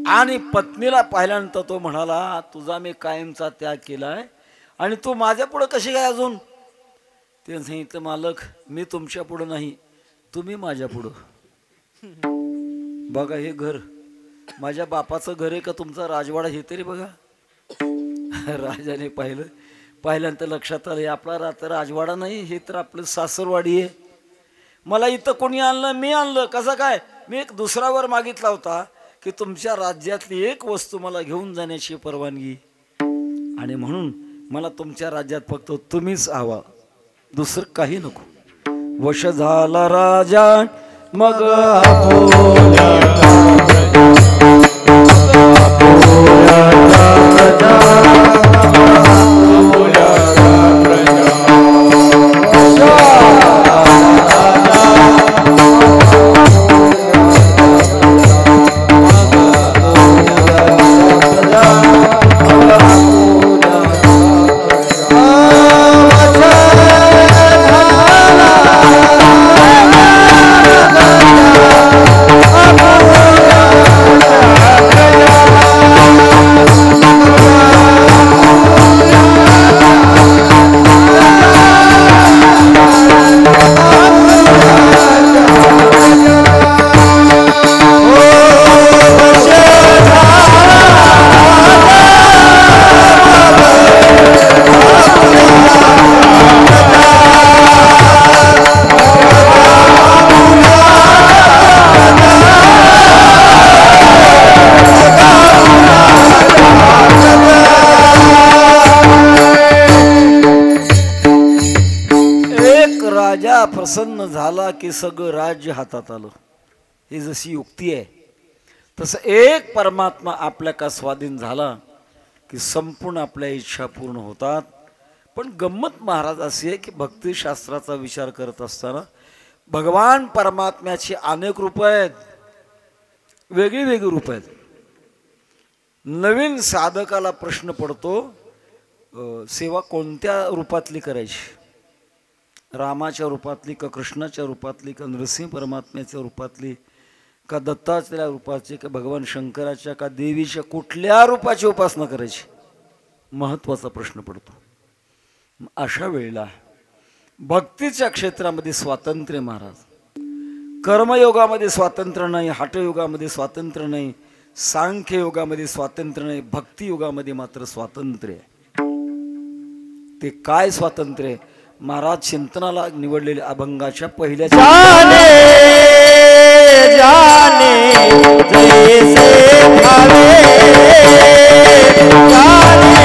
आणि पत्नीला पाहिल्यानंतर तो म्हणाला, तुझा मी कायमचा त्याग केलाय आणि तू माझ्या पुढं कशी काय अजून? ते सांगितलं, मालक मी तुमच्या पुढं नाही, तुम्ही माझ्या पुढं. बघा हे घर माझ्या बापाचं घर आहे का तुमचा राजवाडा हे तरी बघा. राजाने पाहिल्यानंतर लक्षात आलं, आपला राजवाडा नाही, हे तर आपलं सासरवाडी आहे. मला इथं कोणी आणलं? मी आणलं. कसं काय? मी एक दुसरा वर मागितला होता की तुमच्या राज्यातली एक वस्तू मला घेऊन जाण्याची परवानगी आणि म्हणून मला तुमच्या राज्यात फक्त तुम्हीच हवा, दुसरं काही नको. वश झाला राजा मग प्रसन्न झाला की सगळं राज्य हातात आलं, ही जशी युक्ती आहे तसं एक परमात्मा आपल्या का स्वाधीन झाला की संपूर्ण आपल्या इच्छा पूर्ण होतात. पण गंमत महाराज अशी आहे की भक्तिशास्त्राचा विचार करत असताना भगवान परमात्म्याची अनेक रूप आहेत, वेगळी वेगळी रूप आहेत. नवीन साधकाला प्रश्न पडतो, सेवा कोणत्या रूपातली करायची, रामाच्या रूपातली का कृष्णाच्या रूपातली का नरसिंह परमात्म्याच्या रूपातली का दत्ताच्या रूपाची का भगवान शंकराच्या का देवीच्या, कुठल्या रूपाची उपासना करायची, महत्त्वाचा प्रश्न पडतो. अशा वेळेला भक्तीच्या क्षेत्रामध्ये स्वातंत्र्य महाराज, कर्मयोगामध्ये स्वातंत्र्य नाही, हठयोगामध्ये स्वातंत्र्य नाही, सांख्ययोगामध्ये स्वातंत्र्य नाही, भक्तियोगामध्ये मात्र स्वातंत्र्य आहे. ते काय स्वातंत्र्य महाराज चिंतनाला निवडलेल्या अभंगाच्या पहिल्या जाने जाने जैसे भावे, जाने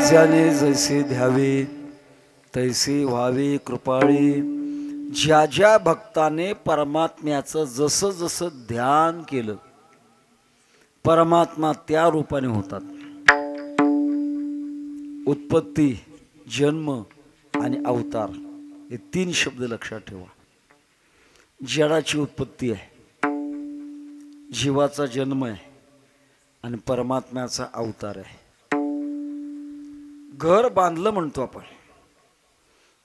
जाने जैसे भावे, तैसी व्हावी कृपाळी. ज्या ज्या भक्ताने परमात्म्याचं जसं जसं ध्यान केलं परमात्मा त्या रूपाने होतात. उत्पत्ती, जन्म आणि अवतार हे तीन शब्द लक्षात ठेवा. जडाची उत्पत्ती आहे, जीवाचा जन्म आहे आणि परमात्म्याचा अवतार आहे. घर बांधलं म्हणतो आपण,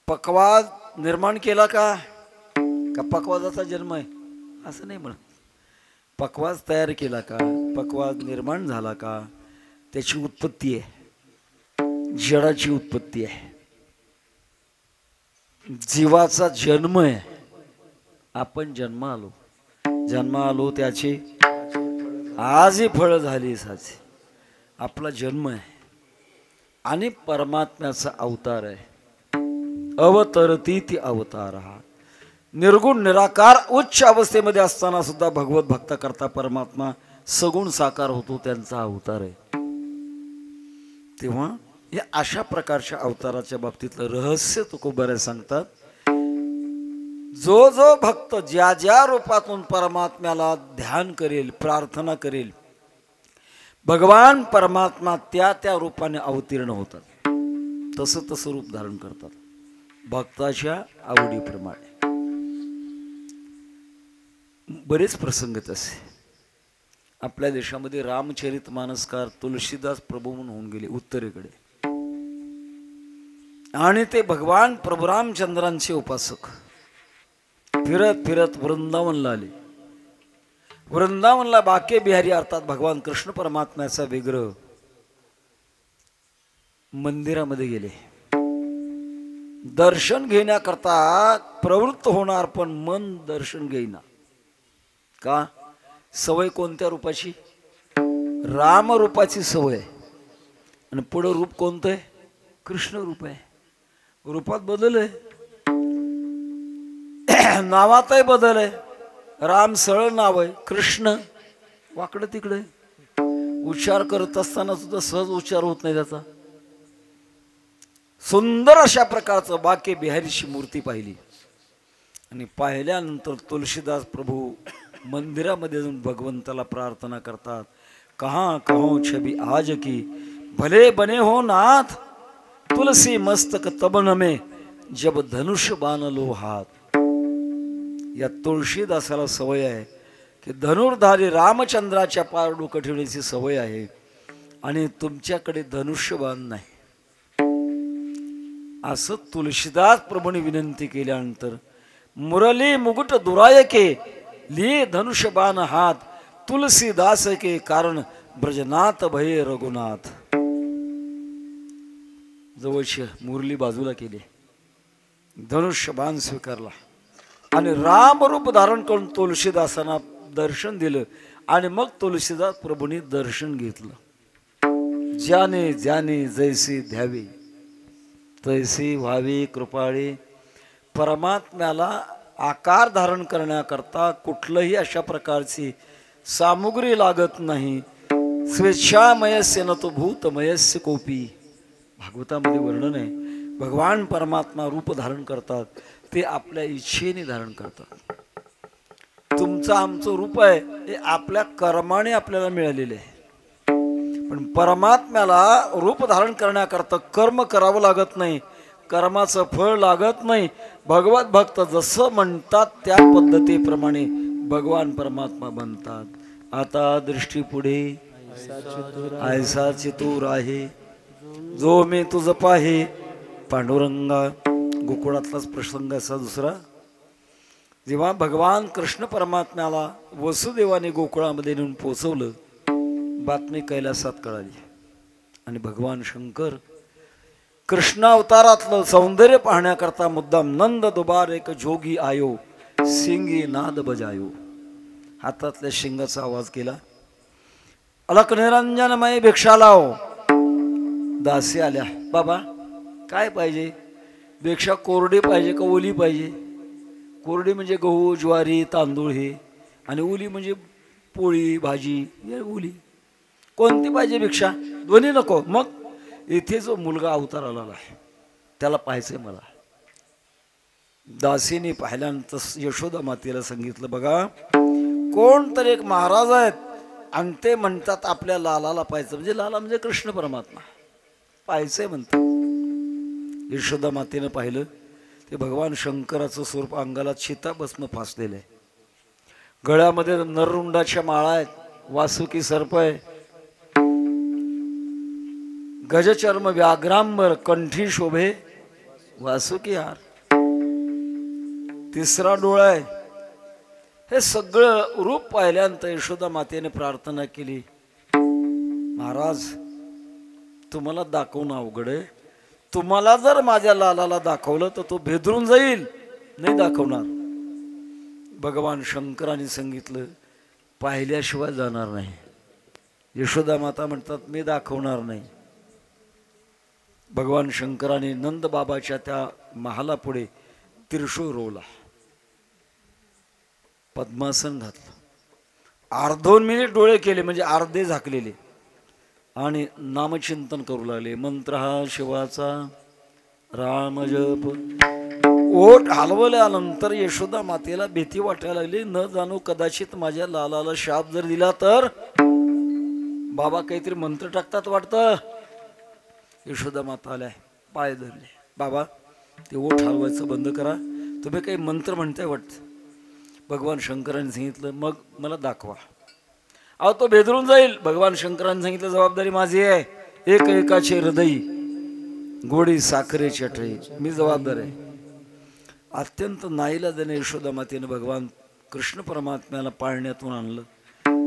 पकवाज निर्माण केला का पकवाजाचा जन्म आहे असं नाही म्हणत. पकवाज तयार केला का, पकवाज निर्माण झाला का, त्याची उत्पत्ती आहे, जडाची उत्पत्ती आहे. जीवाचा जन्म आहे, आपण जन्म आलो त्याची आजही फळ झाली साची. आपला जन्म आहे आणि परमात्म्याचा अवतार आहे. अवतरती ती अवतार हा निर्गुण निराकार उच्च अवस्थेमध्ये असताना सुद्धा भगवत भक्त करता परमात्मा सगुण साकार होतो, त्यांचा अवतार आहे. तेव्हा या अशा प्रकारच्या अवताराच्या बाबतीतलं रहस्य तुकोबारे सांगतात. जो जो भक्त ज्या ज्या रूपातून परमात्म्याला ध्यान करेल, प्रार्थना करेल, भगवान परमात्मा त्या त्या रूपाने अवतीर्ण होतात, तसं तसं रूप धारण करतात. भक्ताच्या आवडीप्रमाणे. बरेच प्रसंग तसे आपल्या देशामध्ये. रामचरित मानसकार तुलसीदास प्रभू म्हणून होऊन गेले उत्तरेकडे, आणि ते भगवान प्रभू रामचंद्रांचे उपासक फिरत फिरत वृंदावनला आले. वृंदावनला बाके बिहारी अर्थात भगवान कृष्ण परमात्म्याचा विग्रह मंदिरामध्ये गेले. दर्शन घेण्याकरता प्रवृत्त होणार, पण मन दर्शन घेईना. का? सवय कोणत्या रूपाची? राम रूपाची सवय. आणि पुढं रूप कोणतं आहे? कृष्ण रूप आहे. रूपात बदल आहे, नावातही बदल आहे. राम सरळ नाव आहे, कृष्ण वाकडं तिकडे. उच्चार करत असताना सुद्धा सहज उच्चार होत नाही त्याचा. सुंदर अशा प्रकारचं बाके बिहारीची मूर्ती पाहिली, आणि पाहिल्यानंतर तुलसीदास प्रभू मंदिरामध्ये जाऊन भगवंताला प्रार्थना करतात. कहाँ कहो छबी आज की भले बने हो नाथ, तुलसी मस्तक तबन में जब धनुष बाण लो हात. या तुळशीदासाला सवय आहे की धनुर्धारी रामचंद्राच्या पार डोकं ठेवण्याची सवय आहे, आणि तुमच्याकडे धनुष्यबाण नाही. असं तुलसीदास प्रभूने विनंती केल्यानंतर मुरली मुकुट दुरायके लिए धनुष्यबाण हात, तुलसीदास के कारण ब्रजनाथ भये रघुनाथ. जवळची मुरली बाजूला केली, धनुष्यबाण स्वीकारला, आणि राम रूप धारण करून तुलसीदासांना दर्शन दिलं. आणि मग तुलसीदास प्रभूंनी दर्शन घेतलं. ज्याने ज्याने जैसे ध्यावे तैसे व्हावे कृपाळे. परमात्म्याला आकार धारण करण्याकरता कुठलंही अशा प्रकारची सामुग्री लागत नाही. स्वेच्छामयस्य न तो भूतमयस्य कोपी. भागवतामध्ये वर्णन आहे, भगवान परमात्मा रूप धारण करतात, ते आपल्या इच्छेने धारण करतात. तुमचं आमचं रूप आहे हे आपल्या कर्माने आपल्याला मिळालेले आहे, पण परमात्म्याला रूप धारण करण्याकरता कर्म करावं लागत नाही, कर्माचं फळ लागत नाही. भगवत भक्त जसं म्हणतात त्या पद्धतीप्रमाणे भगवान परमात्मा बनतात. आता दृष्टी पुढे ऐसा चितूर आहे, जो मी तुझ पाहे पांडुरंगा. गोकुळातलाच प्रसंग असा दुसरा. जेव्हा भगवान कृष्ण परमात्म्याला वसुदेवाने गोकुळामध्ये नेऊन पोचवलं, बातमी कैलासात कळाली, आणि भगवान शंकर कृष्ण अवतारातलं सौंदर्य पाहण्याकरता मुद्दाम नंद दुबार एक जोगी आयो, सिंगी नाद बजायो. हातातल्या शिंगाचा आवाज केला. अलक निरंजनमय भिक्षा लाव. दासी आल्या. बाबा काय पाहिजे? भिक्षा कोरडी पाहिजे का ओली पाहिजे? कोरडी म्हणजे गहू ज्वारी तांदूळ हे, आणि ओली म्हणजे पोळी भाजी हे ओली. कोणती पाहिजे भिक्षा? दोन्ही नको. मग इथे जो मुलगा अवतार आलेला आहे त्याला पाहायचंय मला. दासीने पाहिल्यानंतर यशोदा मातेला सांगितलं, बघा कोणतरी एक महाराज आहेत आणि ते म्हणतात आपल्या लालाला पाहायचं. म्हणजे लाला म्हणजे कृष्ण परमात्मा पाहायचंय म्हणतात. यशोदा मातेनं पाहिलं ते भगवान शंकराचं स्वरूप. अंगाला चिताभस्म फासलेलं आहे, गळ्यामध्ये नररुंडाच्या माळा आहेत, वासुकी सर्प आहे, गजचर्म व्याघ्रांबर कंठी शोभे वासुकी हार, तिसरा डोळा आहे. हे सगळं रूप पाहिल्यानंतर यशोदा मातेने प्रार्थना केली, महाराज तुम्हाला दाखवणं अवघड आहे. तुम्हाला जर माझ्या लालाला दाखवलं तर तो भेदरून जाईल, नाही दाखवणार. भगवान शंकराने सांगितलं पाहिल्याशिवाय जाणार नाही. यशोदा माता म्हणतात मी दाखवणार नाही. भगवान शंकराने नंद बाबाच्या त्या महालापुढे त्रिशूळ रोवला, पद्मासन घातलं, 2 मिनिट डोळे केले म्हणजे अर्धे झाकलेले, आणि नामचिंतन करू लागले. मंत्र हा शिवाचा राम जप. ओठ हलवल्यानंतर यशोदा मातेला भीती वाटायला लागली. न जाणू कदाचित माझ्या लालाला शाप जर दिला तर. बाबा काहीतरी मंत्र टाकतात वाटतं. यशोदा माता आल्या, पाय धरले. बाबा ते ओठ हलवायचं बंद करा, तुम्ही काही मंत्र म्हणताय वाटतं. भगवान शंकरांनी सांगितलं मग मला दाखवा. अहो तो बेदरून जाईल. भगवान शंकरांनी सांगितलं जबाबदारी माझी आहे. एक एकाचे हृदय गोडी साखरे चटई, मी जबाबदार आहे. अत्यंत नाईलाजाने यशोदा मातेने भगवान कृष्ण परमात्म्याला पाळण्यातून आणलं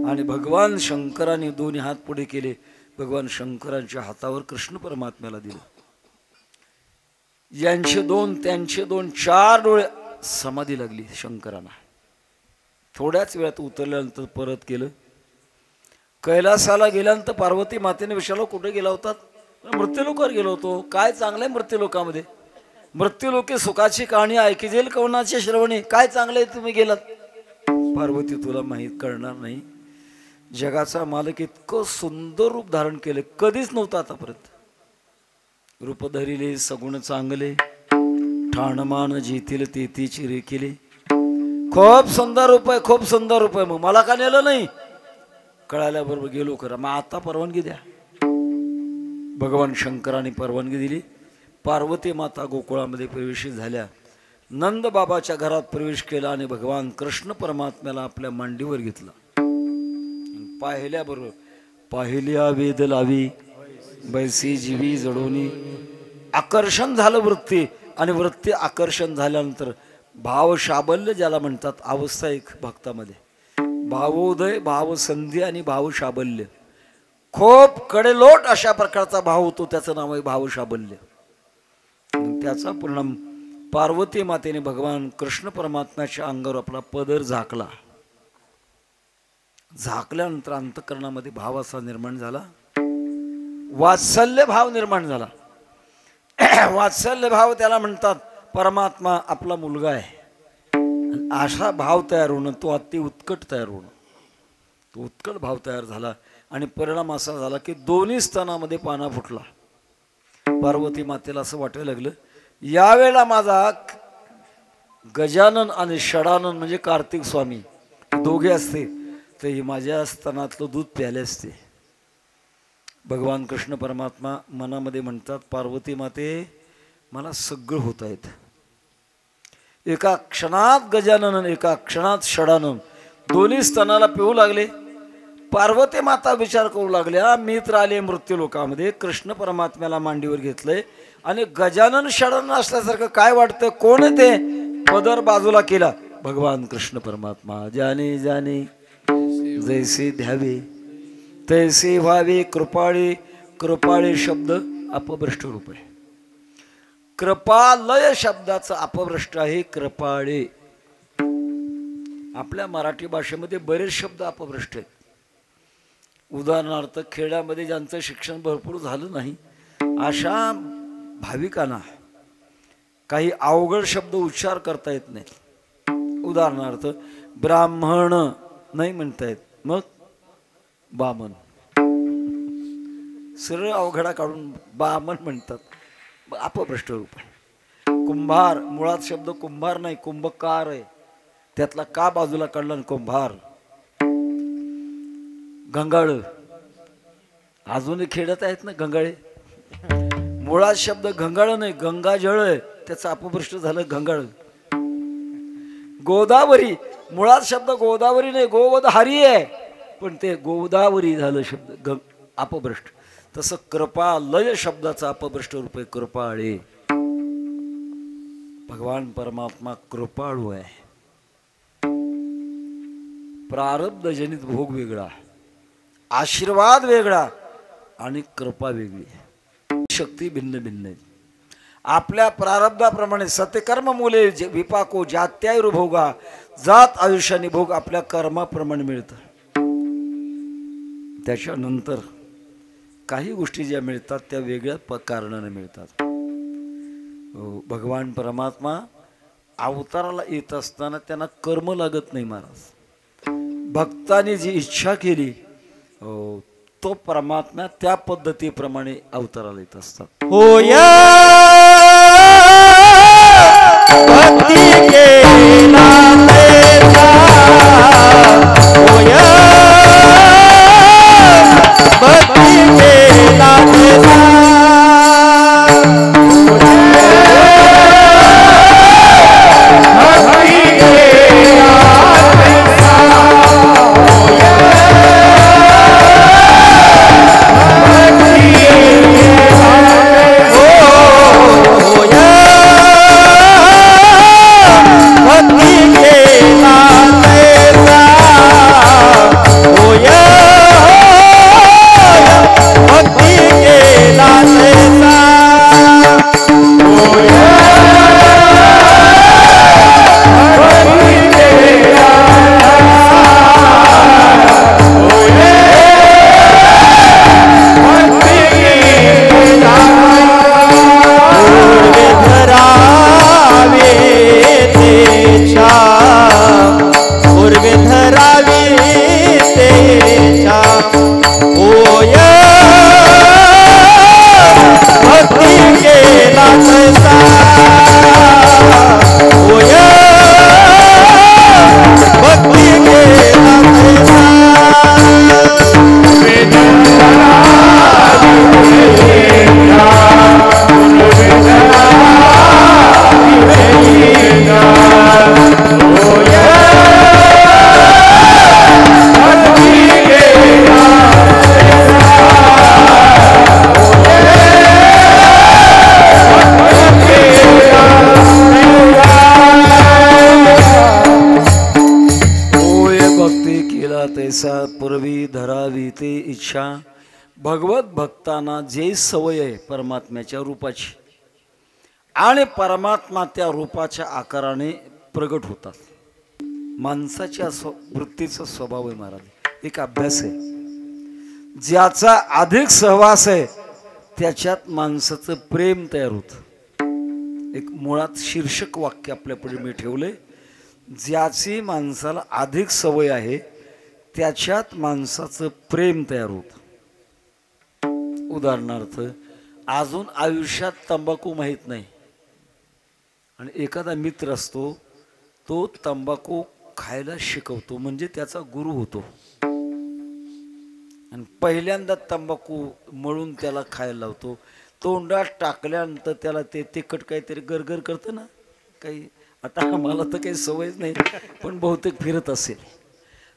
आणि भगवान शंकरांनी दोन्ही हात पुढे केले. भगवान शंकरांच्या हातावर कृष्ण परमात्म्याला दिलं. यांचे दोन त्यांचे दोन 4 डोळे समाधी लागली शंकरांना. थोड्याच वेळात उतरल्यानंतर परत केलं. कैलासाला गेल्यानंतर पार्वती मातेने विचारलं कुठे गेला होतात? मृत्यूलोकावर गेलो होतो. काय चांगलं आहे मृत्यूलोकामध्ये? मृत्यूलोके सुखाची कहाणी ऐकी जाईल कवनाचे श्रवणी. काय चांगलं आहे तुम्ही गेलात? पार्वती तुला माहीत कळणार नाही, जगाचा मालक इतकं सुंदर रूप धारण केले कधीच नव्हतं आतापर्यंत. रूप धरिले सगुण चांगले, ठाणमान जेतील तेतीची रेखिले. खूप सुंदर रूप आहे, खूप सुंदर रूप आहे. मग मला का नेलं नाही? कळाल्याबरोबर गेलो खरं. मग आता परवानगी द्या. भगवान शंकरांनी परवानगी दिली. पार्वती माता गोकुळामध्ये प्रवेशित झाल्या. नंद बाबाच्या घरात प्रवेश केला आणि भगवान कृष्ण परमात्म्याला आपल्या मांडीवर घेतला. पाहिल्याबरोबर पाहिल्या वेद लावी बैसी जीवी जडोनी. आकर्षण झालं वृत्ती, आणि वृत्ती आकर्षण झाल्यानंतर भाव शाबल्य ज्याला म्हणतात अवस्था एक भक्तामध्ये. भावोदय, भावसंधी आणि भाव शाबल्य. खूप कडेलोट अशा प्रकारचा भाव होतो, त्याचं नाव आहे भाव शाबल्य. त्याचा परिणाम पार्वती मातेने भगवान कृष्ण परमात्म्याच्या अंगावर आपला पदर झाकला. झाकल्यानंतर अंतःकरणामध्ये भाव असा निर्माण झाला, वात्सल्य भाव निर्माण झाला. वात्सल्य भाव त्याला म्हणतात परमात्मा आपला मुलगा आहे. असा भाव तयार होणं, तो अति उत्कट तयार होणं, तो उत्कट भाव तयार झाला. आणि परिणाम असा झाला की दोन्ही स्तनामध्ये पाना फुटला. पार्वती मातेला असं वाटायला लागलं यावेळेला माझा गजानन आणि षडानन म्हणजे कार्तिक स्वामी दोघे असते तर ही माझ्या स्तनातलं दूध प्याले असते. भगवान कृष्ण परमात्मा मनामध्ये म्हणतात पार्वती माते मला सगळं होत आहेत. एका क्षणात गजानन, एका क्षणात षडानन दोन्ही स्तनाला पिऊ लागले. पार्वती माता विचार करू लागल्या मी तर आले मृत्यूलोकामध्ये, कृष्ण परमात्म्याला मांडीवर घेतलंय आणि गजानन षडानन असल्यासारखं काय वाटतं? कोण आहे ते? पदर बाजूला केला. भगवान कृष्ण परमात्मा जाने जाने जैसे ध्यावे तैसे व्हावे कृपाळे. कृपाळे शब्द अपभ्रष्ट रूप आहे. कृपालय शब्दाचं अपभ्रष्ट आहे कृपाळे. आपल्या मराठी भाषेमध्ये बरेच शब्द अपभ्रष्ट आहेत. उदाहरणार्थ खेड्यामध्ये ज्यांचं शिक्षण भरपूर झालं नाही अशा भाविकांना काही अवघड शब्द उच्चार करता येत नाही. उदाहरणार्थ ब्राह्मण नाही म्हणता येत, मग बामन. सरळ अवघडा काढून बामन म्हणतात, अपभ्रष्ट रूप आहे. कुंभार मुळात शब्द कुंभार नाही कुंभकार आहे, त्यातला का बाजूला काढला कुंभार. गंगाळ अजूनही खेड्यात आहेत ना गंगाळे. मुळात शब्द गंगाळ नाही गंगाजळ आहे, त्याचं अपभ्रष्ट झालं गंगाळ. गोदावरी मुळात शब्द गोदावरी नाही गोवधहारी आहे, पण ते गोदावरी झालं शब्द अपभ्रष्ट. तसं कृपालय शब्दाचा अपभ्रष्ट रूप आहे कृपाळे. भगवान परमात्मा कृपाळू आहे. प्रारब्ध जनित भोग वेगळा, आशीर्वाद वेगळा आणि कृपा वेगळी. शक्ती भिन्न भिन्न आहे. आपल्या प्रारब्धाप्रमाणे सत्यकर्म मुले विपाको जात्यायुर्भोगा. जात आयुष्याने भोग आपल्या कर्माप्रमाणे मिळतं. त्याच्यानंतर काही गोष्टी ज्या मिळतात त्या वेगळ्या कारणाने मिळतात. भगवान परमात्मा अवताराला येत असताना त्यांना कर्म लागत नाही महाराज. भक्तांनी जी इच्छा केली तो परमात्मा त्या पद्धतीप्रमाणे अवताराला येत असतात. होया भक्ती केला तेचा, होया भक्ती केला तेचा, होया तैसा पूर्वी धरावी ते इच्छा. भगवत भक्तांना जे सवय आहे परमात्म्याच्या रूपाची आणि परमात्मा त्या रूपाच्या आकाराने प्रगट होतात. माणसाच्या वृत्तीचा स्वभाव आहे महाराज. एक अभ्यास आहे, ज्याचा अधिक सहवास आहे त्याच्यात माणसाचं प्रेम तयार होतं. एक मुळात शीर्षक वाक्य आपल्यापुढे मी ठेवले, ज्याची माणसाला अधिक सवय आहे त्याच्यात माणसाचं प्रेम तयार होतं. उदाहरणार्थ, अजून आयुष्यात तंबाखू माहीत नाही आणि एखादा मित्र असतो, तो तंबाखू खायला शिकवतो, म्हणजे त्याचा गुरु होतो. आणि पहिल्यांदा तंबाखू मळून त्याला खायला लावतो. तोंडात टाकल्यानंतर त्याला ते तिखट काहीतरी गरगर करतं ना, काही आता मला तर काही सवयच नाही, पण बहुतेक फिरत असेल.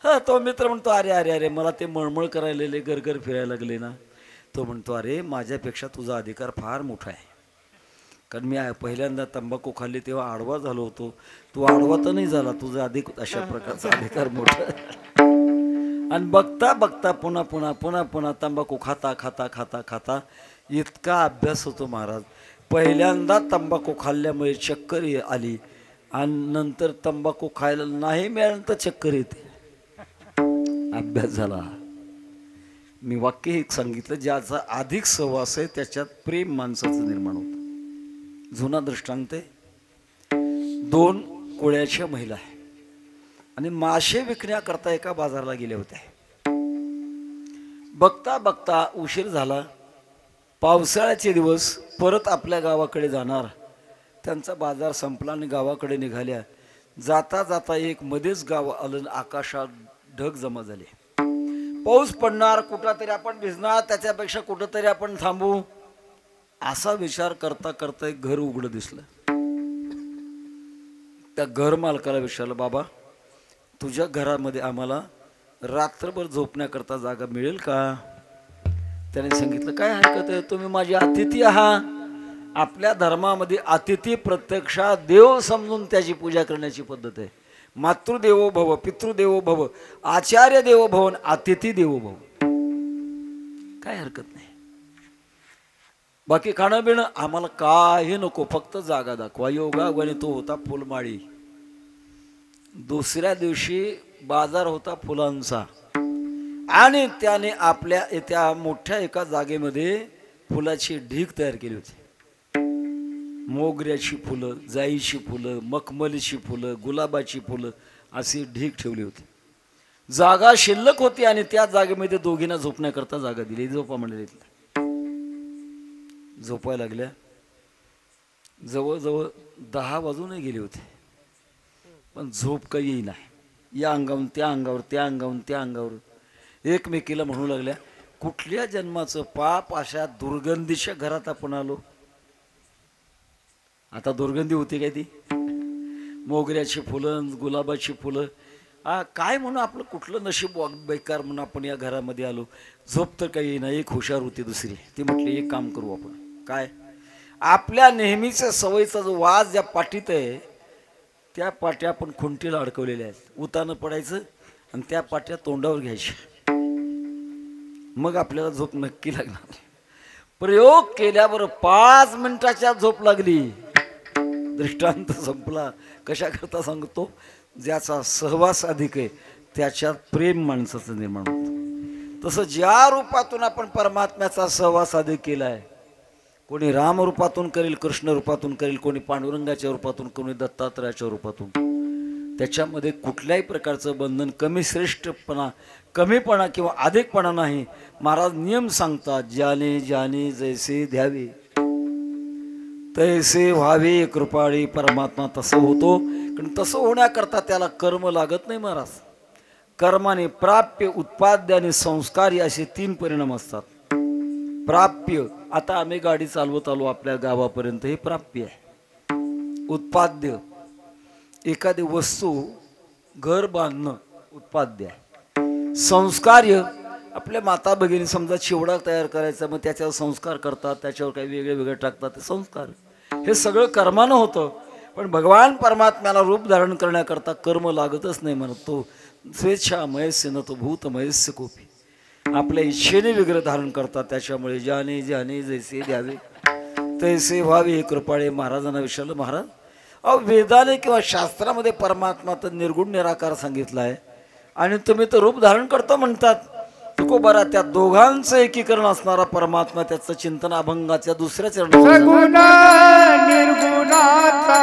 हा, तो मित्र म्हणतो, अरे अरे अरे मला ते मळमळ करायला गरगर फिरायला लागले ना. तो म्हणतो, अरे माझ्यापेक्षा तुझा अधिकार फार मोठा आहे, कारण मी पहिल्यांदा तंबाखू खाल्ली तेव्हा आडवा झालो होतो, तू आडवा तर नाही झाला, तुझा अधिक अशा प्रकारचा अधिकार मोठा. आणि बघता बघता पुन्हा पुन्हा पुन्हा पुन्हा तंबाखू खाता खाता खाता खाता इतका अभ्यास होतो महाराज. पहिल्यांदा तंबाखू खाल्ल्यामुळे चक्कर आली आणि नंतर तंबाखू खायला नाही मिळाल्यानंतर चक्कर येते. अभ्यास झाला. मी वाक्य हे सांगितलं, ज्याचा अधिक सहवास आहे त्याच्यात प्रेम माणसाचं निर्माण होतं. जुना दृष्टांत आहे, 2 कोळ्याच्या महिला आहे आणि मासे विकण्याकरता एका बाजाराला गेल्या होत्या. बघता बघता उशीर झाला. पावसाळ्याचे दिवस, परत आपल्या गावाकडे जाणार. त्यांचा बाजार संपला आणि गावाकडे निघाल्या. जाता जाता एक मध्येच गाव आलं, आकाशात ढग जमा झाले. पाऊस पडणार, कुठं तरी आपण भिजणार, त्याच्यापेक्षा कुठंतरी आपण थांबू, असा विचार करता करता एक घर उघडं दिसलं. त्या घर मालकाला विचारलं, बाबा तुझ्या घरामध्ये आम्हाला रात्रभर झोपण्याकरता जागा मिळेल का? त्याने सांगितलं, काय हरकत आहे, तुम्ही माझे अतिथी आहात. आपल्या धर्मामध्ये अतिथी प्रत्यक्षात देव समजून त्याची पूजा करण्याची पद्धत आहे. मातृदेवो भव, पितृदेवो भव, आचार्य देवो भव, अतिथी देवो भव. काय हरकत नाही. बाकी खाणं पिणं आम्हाला काही नको, फक्त जागा दाखवा. योगायोगाने तो होता फुलमाळी. दुसऱ्या दिवशी बाजार होता फुलांचा आणि त्याने आपल्या त्या मोठ्या एका जागेमध्ये फुलाची ढीग तयार केली होती. मोगऱ्याची फुलं, जाईची फुलं, मखमलीची फुलं, गुलाबाची फुलं, अशी ढीग ठेवली होती. जागा शिल्लक होती आणि त्या जागेमध्ये दोघींना झोपण्याकरता जागा दिली. झोपा म्हणले. झोपायला लागल्या. जवळजवळ 10 वाजूनही गेले होते, पण झोप काही येईना. या अंगावरून त्या अंगावर, त्या अंगावरून त्या अंगावर. एकमेकीला म्हणू लागल्या, कुठल्या जन्माचं पाप अशा दुर्गंधीच्या घरात आपण आलो. आता दुर्गंधी होती काय ती? मोगऱ्याची फुलं, गुलाबाची फुलं, काय म्हणून आपलं कुठलं नशीब बेकार म्हणून आपण या घरामध्ये आलो. झोप तर काही नाही. एक हुशार होती दुसरी, ती म्हटली, एक काम करू आपण. काय? आपल्या नेहमीच्या सवयीचा जो वाज ज्या पाठीत आहे त्या पाट्या आपण खुंटीला अडकवलेल्या आहेत. उतानं पडायचं आणि त्या पाट्या तोंडावर घ्यायच्या, मग आपल्याला झोप नक्की लागणार. प्रयोग केल्यावर 5 मिनिटाच्या झोप लागली. दृष्टांत संपला. कशा करता सांगतो? ज्याचा सहवास अधिक आहे त्याच्यात प्रेम माणसाचं निर्माण होतं. तसं ज्या रूपातून आपण परमात्म्याचा सहवास अधिक केला आहे, कोणी राम रूपातून करेल, कृष्ण रूपातून करेल, कोणी पांडुरंगाच्या रूपातून, कोणी दत्तात्रयाच्या रूपातून, त्याच्यामध्ये कुठल्याही प्रकारचं बंधन, कमी श्रेष्ठपणा, कमीपणा किंवा अधिकपणा नाही. महाराज नियम सांगतात, ज्याने ज्याने जैसे द्यावे तैसे व्हावे कृपाळी. परमात्मा तसं होतो, कारण तसं होण्याकरता त्याला कर्म लागत नाही महाराज. कर्माने प्राप्य, उत्पाद्य आणि संस्कारी असे 3 परिणाम असतात. प्राप्य, आता आम्ही गाडी चालवत आलो आपल्या गावापर्यंत, हे प्राप्य आहे. उत्पाद्य, एखादी वस्तू, घर बांधणं, उत्पाद्य आहे. संस्कार्य, आपल्या माता भगिनी समजा चिवडा तयार करायचा, मग त्याच्यावर संस्कार करतात, त्याच्यावर काही वेगळे वेगळे टाकतात, ते संस्कार. हे सगळं कर्मानं होतं. पण भगवान परमात्म्याला रूप धारण करण्याकरता कर्म लागतच नाही म्हणत. तो स्वेच्छामयस्य न तो भूतमयस्य कोपी. आपल्या इच्छेने विग्रह धारण करतात. त्याच्यामुळे ज्याने ज्याने जैसे द्यावे तैसे व्हावे. हे कृपाळे महाराजांना विचारलं, महाराज अहो वेदाने किंवा शास्त्रामध्ये परमात्मा तर निर्गुण निराकार सांगितला आहे आणि तुम्ही तर रूप धारण करतो म्हणतात. तुकोबारा त्या दोघांचं एकीकरण असणारा परमात्मा त्याचं चिंतन अभंगाच्या दुसऱ्या चरणात सगुण निर्गुणाचा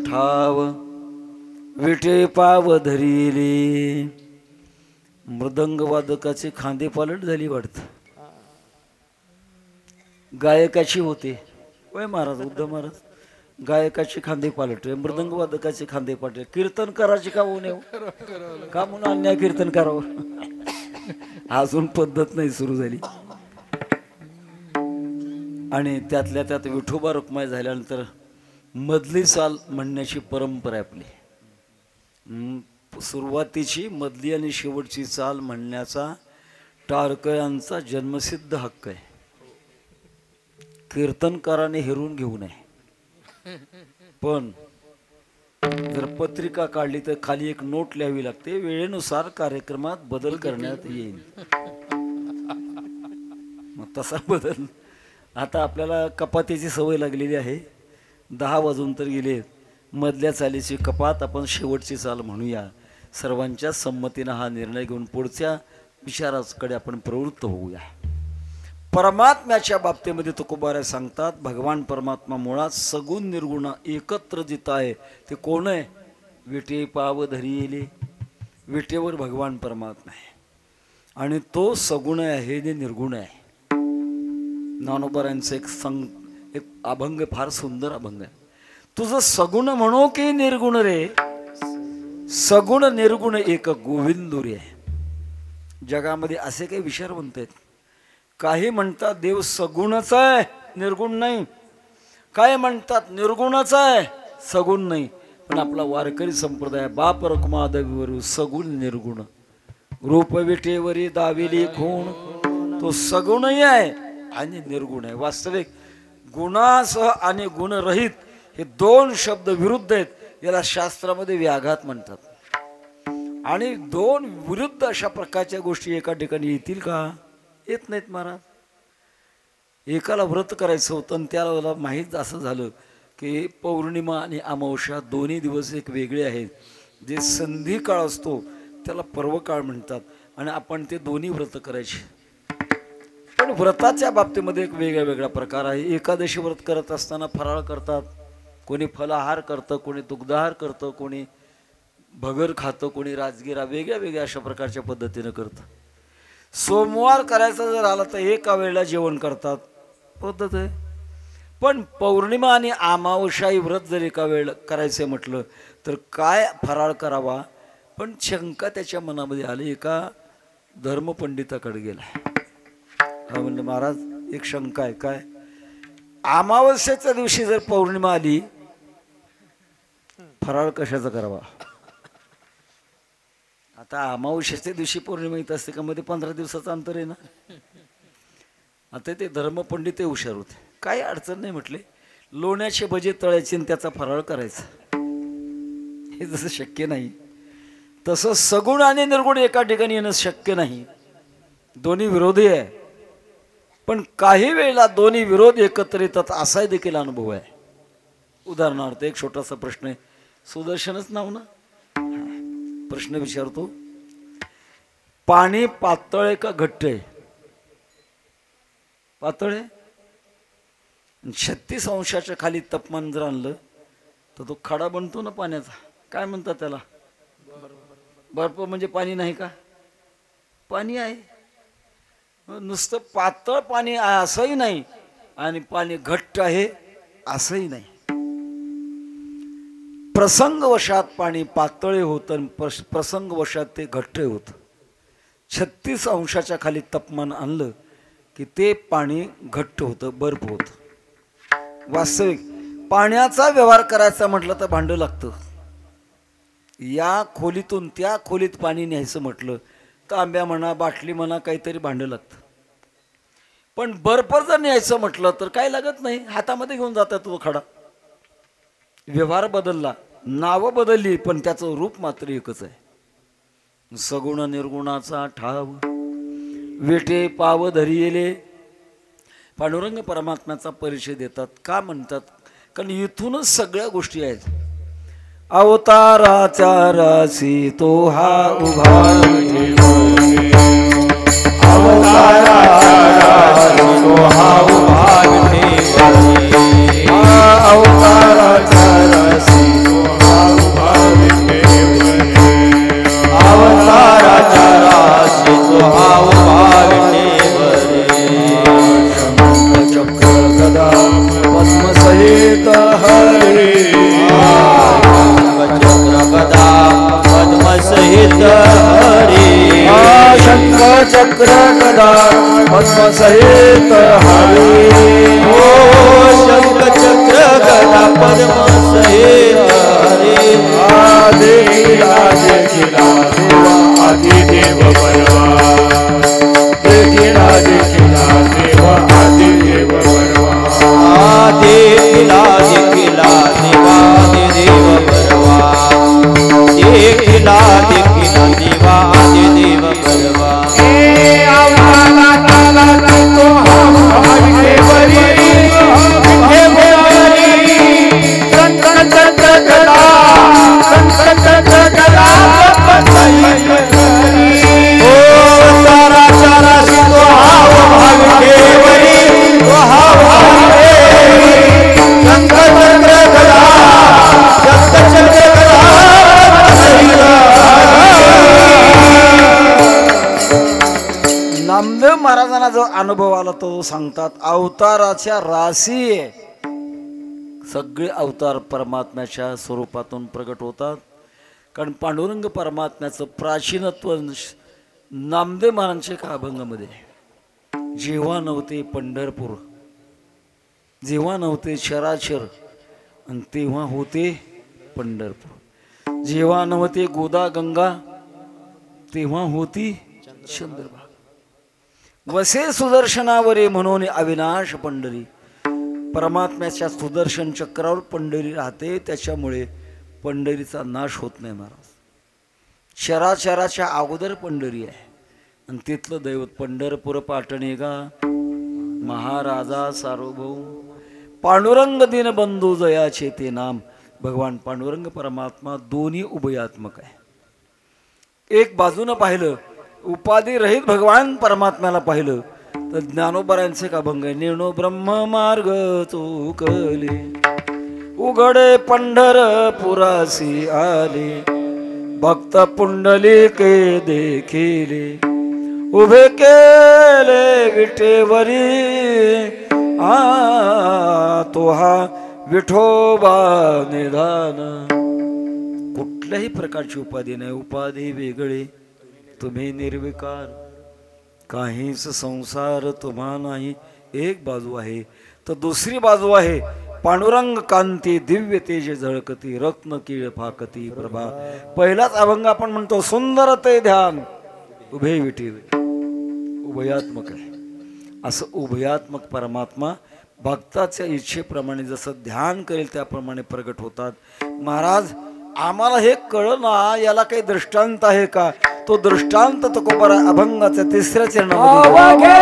ठाव पाव धरिले. मृदंग वादकाचे खांदे पालट झाली वाटत. गायकाची होते वय महाराज उद्धव महाराज. गायकाचे खांदे पालट मृदंग वादकाचे खांदे पालट. कीर्तन करायचे का होणे का म्हणून अन्याय कीर्तन करावं. अजून पद्धत नाही सुरू झाली. आणि त्यातल्या त्यात विठोबा रुक्माई झाल्यानंतर मधली साल म्हणण्याची परंपरा आहे आपली. सुरुवातीची, मधली आणि शेवटची चाल म्हणण्याचा टाळकऱ्यांचा जन्मसिद्ध हक्क आहे. कीर्तनकाराने हेरून घेऊ नये. पण जर पत्रिका काढली तर खाली एक नोट लिहावी लागते, वेळेनुसार कार्यक्रमात बदल करण्यात येईल. मग तसा बदल आता आपल्याला कपातीची सवय लागलेली आहे. 10 वाजून तर गेले. मधल्या चालीची कपात आपण शेवटची चाल म्हणूया. सर्वांच्या संमतीनं हा निर्णय घेऊन पुढच्या विचाराकडे आपण प्रवृत्त होऊया. परमात्म्याच्या बाबतीमध्ये तुकोबाराय सांगतात, भगवान परमात्मा मुळात सगुण निर्गुण एकत्र जिथं आहे ते कोण आहे? विटे पाव धरिले. विटेवर भगवान परमात्मा आहे आणि तो सगुण आहे आणि निर्गुण आहे. ज्ञानोबारायांचं एक अभंग, फार सुंदर अभंग आहे. तुझं सगुण म्हणो की निर्गुण रे, सगुण निर्गुण एक गोविंदू रे. जगामध्ये असे काही विचारवंत आहेत. काही म्हणतात देव सगुणच आहे, निर्गुण नाही. काय म्हणतात निर्गुणच आहे, सगुण नाही. पण आपला वारकरी संप्रदाय बाप रकुमादेवीवर सगुण निर्गुण, रूप विटेवरी दाविली खूण, तो सगुणही आहे आणि निर्गुण आहे. वास्तविक गुणासह आणि गुणरहित हे 2 शब्द विरुद्ध आहेत. याला शास्त्रामध्ये व्याघात म्हणतात. आणि 2 विरुद्ध अशा प्रकारच्या गोष्टी एका ठिकाणी येतील का? येत नाहीत महाराज. एकाला व्रत करायचं होतं आणि त्याला माहीत असं झालं की पौर्णिमा आणि अमावस्या दोन्ही दिवस एक वेगळे आहेत. जे संधी काळ असतो त्याला पर्वकाळ म्हणतात आणि आपण ते दोन्ही व्रत करायचे. पण व्रताच्या बाबतीमध्ये एक वेगळा प्रकार आहे. एकादशी व्रत करत असताना फराळ करतात, कोणी फलाहार करतं, कोणी दुग्धाहार करतं, कोणी भगर खातं, कोणी राजगिरा, वेगळ्या अशा प्रकारच्या पद्धतीनं करतं. सोमवार करायचा जर आला तर एका वेळेला जेवण करतात, पद्धत आहे. पण पौर्णिमा आणि अमावस्याही व्रत जर एका वेळ करायचं म्हटलं तर काय फराळ करावा? पण शंका त्याच्या मनामध्ये आली. एका धर्मपंडिताकडे गेला. हा म्हणलं महाराज एक शंका आहे. काय? अमावस्येच्या दिवशी जर पौर्णिमा आली, फराळ कशाचा करावा? आता अमावस्येच्या दिवशी पौर्णिमा येत असते का? मध्ये 15 दिवसाचं अंतर आहे ना. आता ते धर्मपंडित हुशार होते. काही अडचण नाही म्हटले, लोण्याचे भजे तळायचे आणि त्याचा फराळ करायचा. हे जसं शक्य नाही तसं सगुण आणि निर्गुण एका ठिकाणी येणं शक्य नाही. दोन्ही विरोधी आहे. पण काही वेळेला दोन्ही विरोध एकत्र येतात असा देखील अनुभव आहे. उदाहरणार्थ एक छोटासा प्रश्न आहे. सुदर्शनच नाव ना. प्रश्न विचारतो, पाणी पातळ आहे का घट्ट आहे? पातळ आहे. 36 अंशाच्या खाली तापमान जर आणलं तर तो खडा बनतो ना पाण्याचा. काय म्हणतात त्याला? बर्फ. म्हणजे पाणी नाही का? पाणी आहे. नुसतं पातळ पाणी आहे असंही नाही आणि पाणी घट्ट आहे असंही नाही. प्रसंगवशात पाणी पातळ होतं आणि प्रसंगवशात ते घट्ट होतं. 36 अंशाच्या खाली तापमान आणलं की ते पाणी घट्ट होतं, बर्फ होतं. वास्तविक पाण्याचा व्यवहार करायचा म्हटलं तर भांडं लागतं. या खोलीतून त्या खोलीत पाणी न्यायचं म्हटलं तांब्या म्हणा, बाटली म्हणा, काहीतरी भांडं लागतं. पण बर्फ जर न्यायचं म्हटलं तर काय लागत नाही, हातामध्ये घेऊन जातात तो खडा. व्यवहार बदलला, नावं बदलली, पण त्याचं रूप मात्र एकच आहे. सगुण निर्गुणाचा ठाव विटे पाव धरिले. पांडुरंग परमात्म्याचा परिचय देतात. का म्हणतात? कारण इथूनच सगळ्या गोष्टी आहेत. अवताराच्या राशी तो हा उभा, अवताराच्या राशी तो हा उभा, अवताराच्या राशी तो हा उभा, अवताराच्या राशी तो हा उभा. चक्र गदा पद्म सहित हरी, चक्र गदा पद्म सहित हरी, शंख चक्र गदा पद्म सहित हरी. ओ शंख चक्र गदा पद्म सहित हरी. देवी देखिला देखिला देवा आदिदेव बनवा देखिला देखिला देवा आदिदेव बनवा देखिला देखिला देवा आदिदेव बनवा देखिला देखिला देवा आदिदेव बनवा आम्हाला ताला तो विठेवरी संकट जगला संकट जगला ओ सारा सारा तो हाव विठेवरी तो हाव संकट जगला संकट जगला नामदेव महाराजांना जो अनुभव आला तो सांगतात अवताराच्या राशी आहे. सगळे अवतार परमात्म्याच्या स्वरूपातून प्रगट होतात. कारण पांडुरंग परमात्म्याचं प्राचीनत्व नामदेव महाराजांच्या एका अभंगामध्ये जेव्हा नव्हते पंढरपूर जेव्हा नव्हते चराचर आणि तेव्हा होते पंढरपूर जेव्हा नव्हते गोदा गंगा तेव्हा होती चंद्रभागा वसे सुदर्शनावरे म्हणून अविनाश पंढरी परमात्म्याच्या सुदर्शन चक्रावर पंढरी राहते. त्याच्यामुळे पंढरीचा नाश होत नाही महाराज. चराचराच्या अगोदर पंढरी आहे आणि तिथलं दैवत पंढरपूर पाटणे गा महाराजा सार्वभौम पांडुरंग दीनबंधू जयाचे ते नाम. भगवान पांडुरंग परमात्मा दोन्ही उभयात्मक आहे. एक बाजूनं पाहिलं उपाधी रहित भगवान परमात्म्याला पाहिलं तर ज्ञानोबरांचे का भंग आहे. निर्णो ब्रह्म मार्ग चोकले उघडे पंढरपुरासी आले भक्त पुंडलिके देखिले उभे केले विठेवरी तो हा विठोबा निधान. कुठल्याही प्रकारची उपाधी नाही. उपाधी वेगळी तुम्ही निर्विकार काहीच संसार तुम्हा नाही. एक बाजू आहे तर दुसरी बाजू आहे पांडुरंग कांती दिव्य तेज झळकती रत्न कीळ फाकती प्रभा. पहिलाच अभंग आपण म्हणतो सुंदर ते ध्यान उभे विठी उभयात्मक आहे. असं उभयात्मक परमात्मा भक्ताच्या इच्छेप्रमाणे जसं ध्यान करेल त्याप्रमाणे प्रगट होतात. महाराज आम्हाला हे कळलं ना याला काही दृष्टांत आहे का. तो दृष्टांत तुकोबरा अभंगाच्या तिसऱ्या चरणामध्ये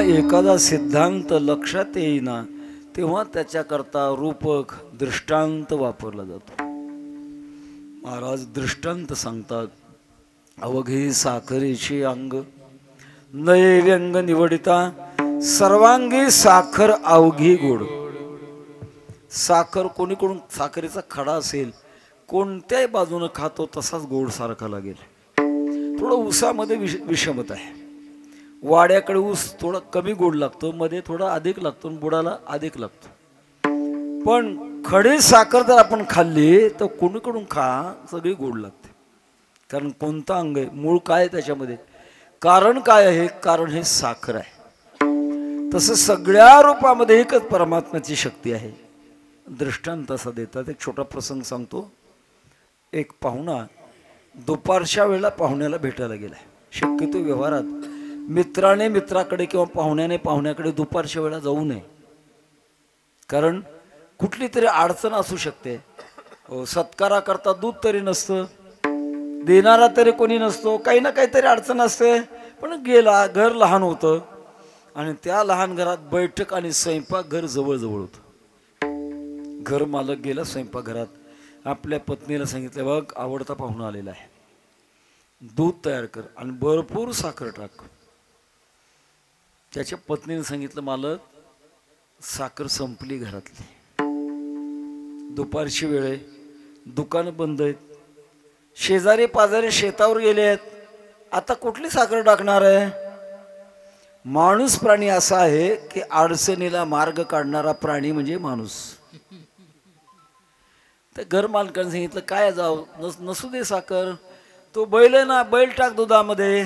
एखादा सिद्धांत लक्षात येईना तेव्हा त्याच्याकरता रूपक दृष्टांत वापरला जातो. महाराज दृष्टांत सांगतात. अवघे साखरेचे अंग नये व्यंग निवडिता सर्वांगी साखर अवघी गोड. साखर कोणीकडून साखरेचा खडा असेल कोणत्याही बाजूने खातो तसाच गोड सारखा लागेल. थोडं ऊसामध्ये विषमता आहे. वाड्याकडे ऊस थोडा कमी गोड लागतो, मध्ये थोडा अधिक लागतो, बुडाला अधिक लागतो. पण खडी साखर जर आपण खाल्ली तर कोणीकडून खा सगळी गोड लागते. कारण कोणता अंग आहे, मूळ काय आहे त्याच्यामध्ये, कारण काय आहे, कारण हे साखर आहे. तसं सगळ्या रूपामध्ये एकच परमात्म्याची शक्ती आहे. दृष्टांत असा देतात. एक छोटा प्रसंग सांगतो. एक पाहुणा दुपारच्या वेळेला पाहुण्याला भेटायला गेलाय. शक्यतो व्यवहारात मित्राने मित्राकडे किंवा पाहुण्याने पाहुण्याकडे दुपारच्या वेळेला जाऊ नये. कारण कुठली तरी अडचण असू शकते. सत्कारा करता दूध तरी नसतं, देणारा तरी कोणी नसतो, काही ना काहीतरी अडचण असते. पण गेला, घर लहान होतं आणि त्या लहान घरात बैठक आणि स्वयंपाक घर जवळजवळ होतं. घर मालक गेला स्वयंपाकघरात. आपल्या पत्नीला सांगितलं, बघ आवडता पाहुणा आलेला आहे, दूध तयार कर आणि भरपूर साखर टाक. त्याच्या पत्नीने सांगितलं, मालक साखर संपली घरातली, दुपारची वेळ आहे, दुकान बंद आहेत, शेजारी पाजारी शेतावर गेले आहेत, आता कुठली साखर टाकणार आहे. माणूस प्राणी असा आहे की अडचणीला मार्ग काढणारा प्राणी म्हणजे माणूस. तर घर मालकाने सांगितलं, काय जाऊ नसू दे साखर, तो बैल आहे ना, बैल टाक दुधामध्ये.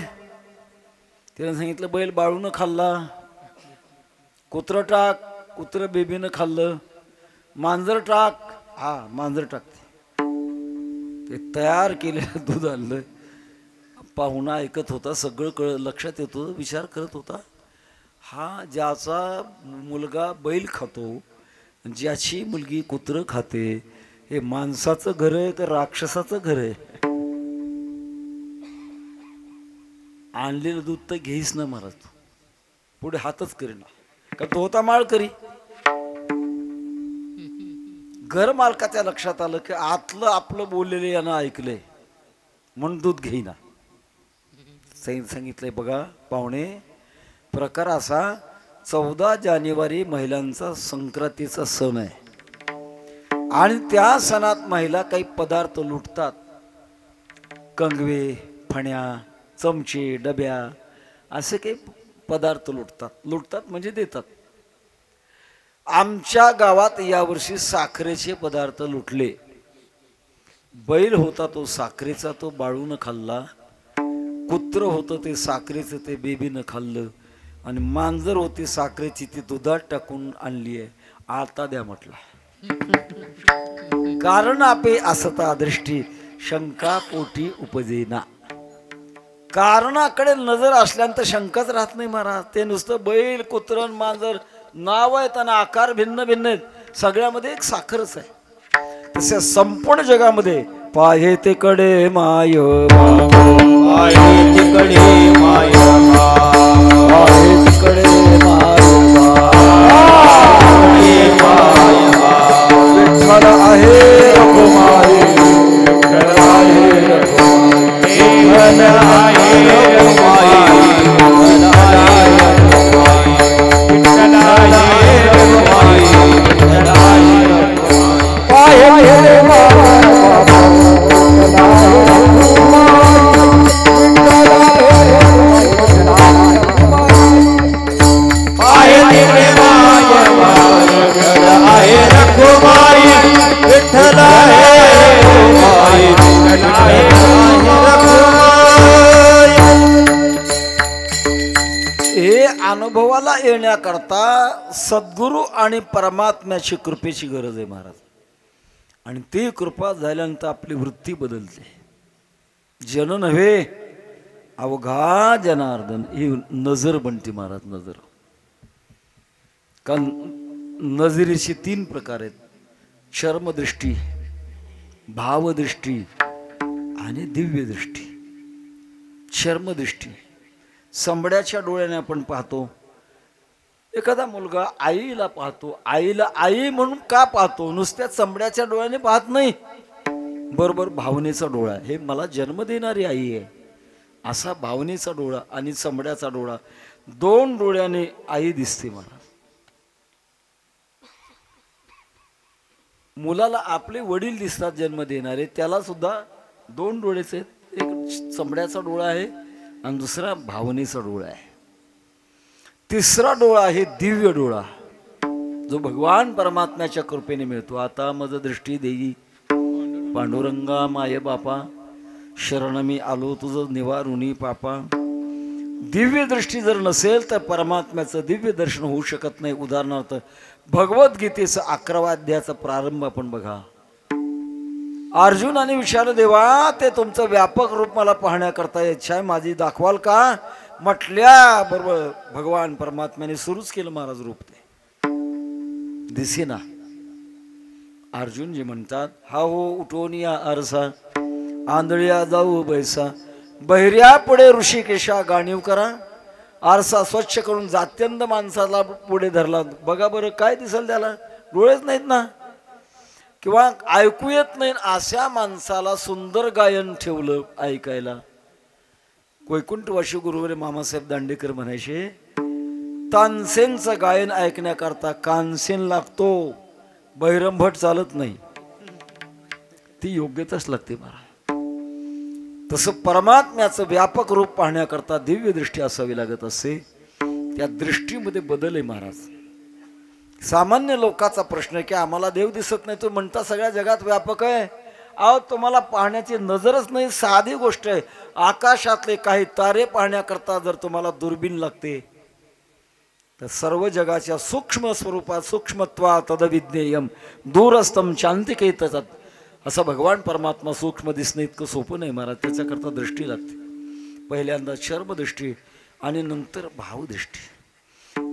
त्याने सांगितलं, बैल बाळून खाल्ला. कुत्रं टाक, कुत्रं बेबीनं खाल्लं. मांजर टाक, हा मांजर टाकते. ते तयार केलेलं दूध आणलं. पाहुणा ऐकत होता, सगळं लक्षात येतो, विचार करत होता, हा ज्याचा मुलगा बैल खातो, ज्याची मुलगी कुत्रं खाते, हे माणसाचं घर आहे का राक्षसाचं घर आहे. आणलेलं दूध तर घेईस ना महाराज, पुढे हातच करीना, का तो होता माळ करी. घर मालकाच्या लक्षात आलं की आतलं आपलं बोललेलं यानं ऐकलंय म्हणून दूध घेईना. सांगितलंय, बघा पाहुणे, प्रकार असा, 14 जानेवारी महिलांचा संक्रांतीचा सण आहे आणि त्या सणात महिला काही पदार्थ लुटतात. कंगवे, फण्या, चमचे, डब्या असे काही पदार्थ लुटतात म्हणजे देतात. आमच्या गावात यावर्षी साखरेचे पदार्थ लुटले. बैल होता तो साखरेचा, तो बाळून खाल्ला. कुत्र होतं ते साखरेचं, ते बेबीनं खाल्लं. आणि मांजर होती साखरेची, ती दुधात टाकून आणली आहे, आता द्या म्हटला. कारण आपे असता दृष्टी शंका पोटी उपजेना. कारणाकडे नजर असल्यानंतर शंकाच राहत नाही महाराज. ते नुसतं बैल, कुत्रण, मांजर नाव आहेत आणि आकार भिन्न भिन्न आहेत, सगळ्यामध्ये एक साखरच आहे. तसे संपूर्ण जगामध्ये पाहे तिकडे माय, पाहे तिकडे माय, पाहे तिकडे माय, विठ्ठल आहे रघुमाई, विठ्ठल आहे रघुमाई, विठ्ठल आहे रघुमाई, विठ्ठल आहे रघुमाई, विठ्ठल आहे रघुमाई, विठ्ठल आहे रघुमाई. पाहे तिकडे हे अनुभवाला येण्याकरता सद्गुरू आणि परमात्म्याची कृपेची गरज आहे महाराज. आणि ती कृपा झाल्यानंतर आपली वृत्ती बदलते. जन नव्हे अवघा जनार्दन ही नजर बनते महाराज. नजर, कारण नजरेचे 3 प्रकार आहेत: चर्मदृष्टी, भावदृष्टी आणि दिव्य दृष्टी. चर्मदृष्टी, संबड्याच्या डोळ्याने आपण पाहतो, एखादा मुलगा आईला पाहतो, आईला आई म्हणून का पाहतो? नुसत्या चमड्याच्या डोळ्याने पाहत नाही, बरोबर भावनेचा डोळा. हे मला जन्म देणारी आई आहे असा भावनेचा डोळा आणि चमड्याचा डोळा, दोन डोळ्याने आई दिसते मला. मुलाला आपले वडील दिसतात जन्म देणारे, त्याला सुद्धा दोन डोळेच आहेत. एक चमड्याचा डोळा आहे आणि दुसरा भावनेचा डोळा आहे. तिसरा डोळा आहे दिव्य डोळा, जो भगवान परमात्म्याच्या कृपेने मिळतो. आता मज दृष्टी देई पांडुरंगा माये बापा, शरण मी आलो तुझं निवारुनी पापा. दिव्य दृष्टी जर नसेल तर परमात्म्याचं दिव्य दर्शन होऊ शकत नाही. उदाहरणार्थ भगवद्गीतेचा 11व्या अध्यायाचा प्रारंभ आपण बघा. अर्जुनाने विचारलं, देवा ते तुमचं व्यापक रूप मला पाहण्याकरता इच्छा आहे माझी, दाखवाल का? म्हटल्या बरोबर भगवान परमात्म्याने सुरूच केलं महाराज रूप. ते दिसेना. अर्जुनजी म्हणतात, हा हो उठून या आरसा, आंधळ्या जाऊ बैसा, बहिऱ्या पुढे ऋषिकेशा गाणीव करा. आरसा स्वच्छ करून जात्यंत माणसाला पुढे धरला. बघा बरं काय दिसेल त्याला? डोळेच नाहीत ना, किंवा ऐकू येत नाही. अशा माणसाला सुंदर गायन ठेवलं ऐकायला. वैकुंठवासी गुरुवरे मामासाहेब दांडेकर म्हणायचे, तानसेनचं गायन ऐकण्याकरता कानसेन लागतो, बहिरंभट चालत नाही. ती योग्यताच लागते महाराज. तसं परमात्म्याचं व्यापक रूप पाहण्याकरता दिव्य दृष्टी असावी लागत असते. त्या दृष्टीमध्ये बदल आहे महाराज. सामान्य लोकांचा प्रश्न आहे की आम्हाला देव दिसत नाही, तो म्हणता सगळ्या जगात व्यापक आहे. अहो तुम्हाला पाहण्याची नजरच नाही. साधी गोष्ट आहे, आकाशातले काही तारे पाहण्याकरता जर तुम्हाला दुर्बीण लागते तर सर्व जगाच्या सूक्ष्म स्वरूपात सूक्ष्मत्वा तदविज्ञेयम दूरस्थम शांतिके येतात. असं भगवान परमात्मा सूक्ष्म दिसणं इतकं सोपं नाही महाराज. त्याच्याकरता दृष्टी लागते. पहिल्यांदा शर्मदृष्टी आणि नंतर भावदृष्टी.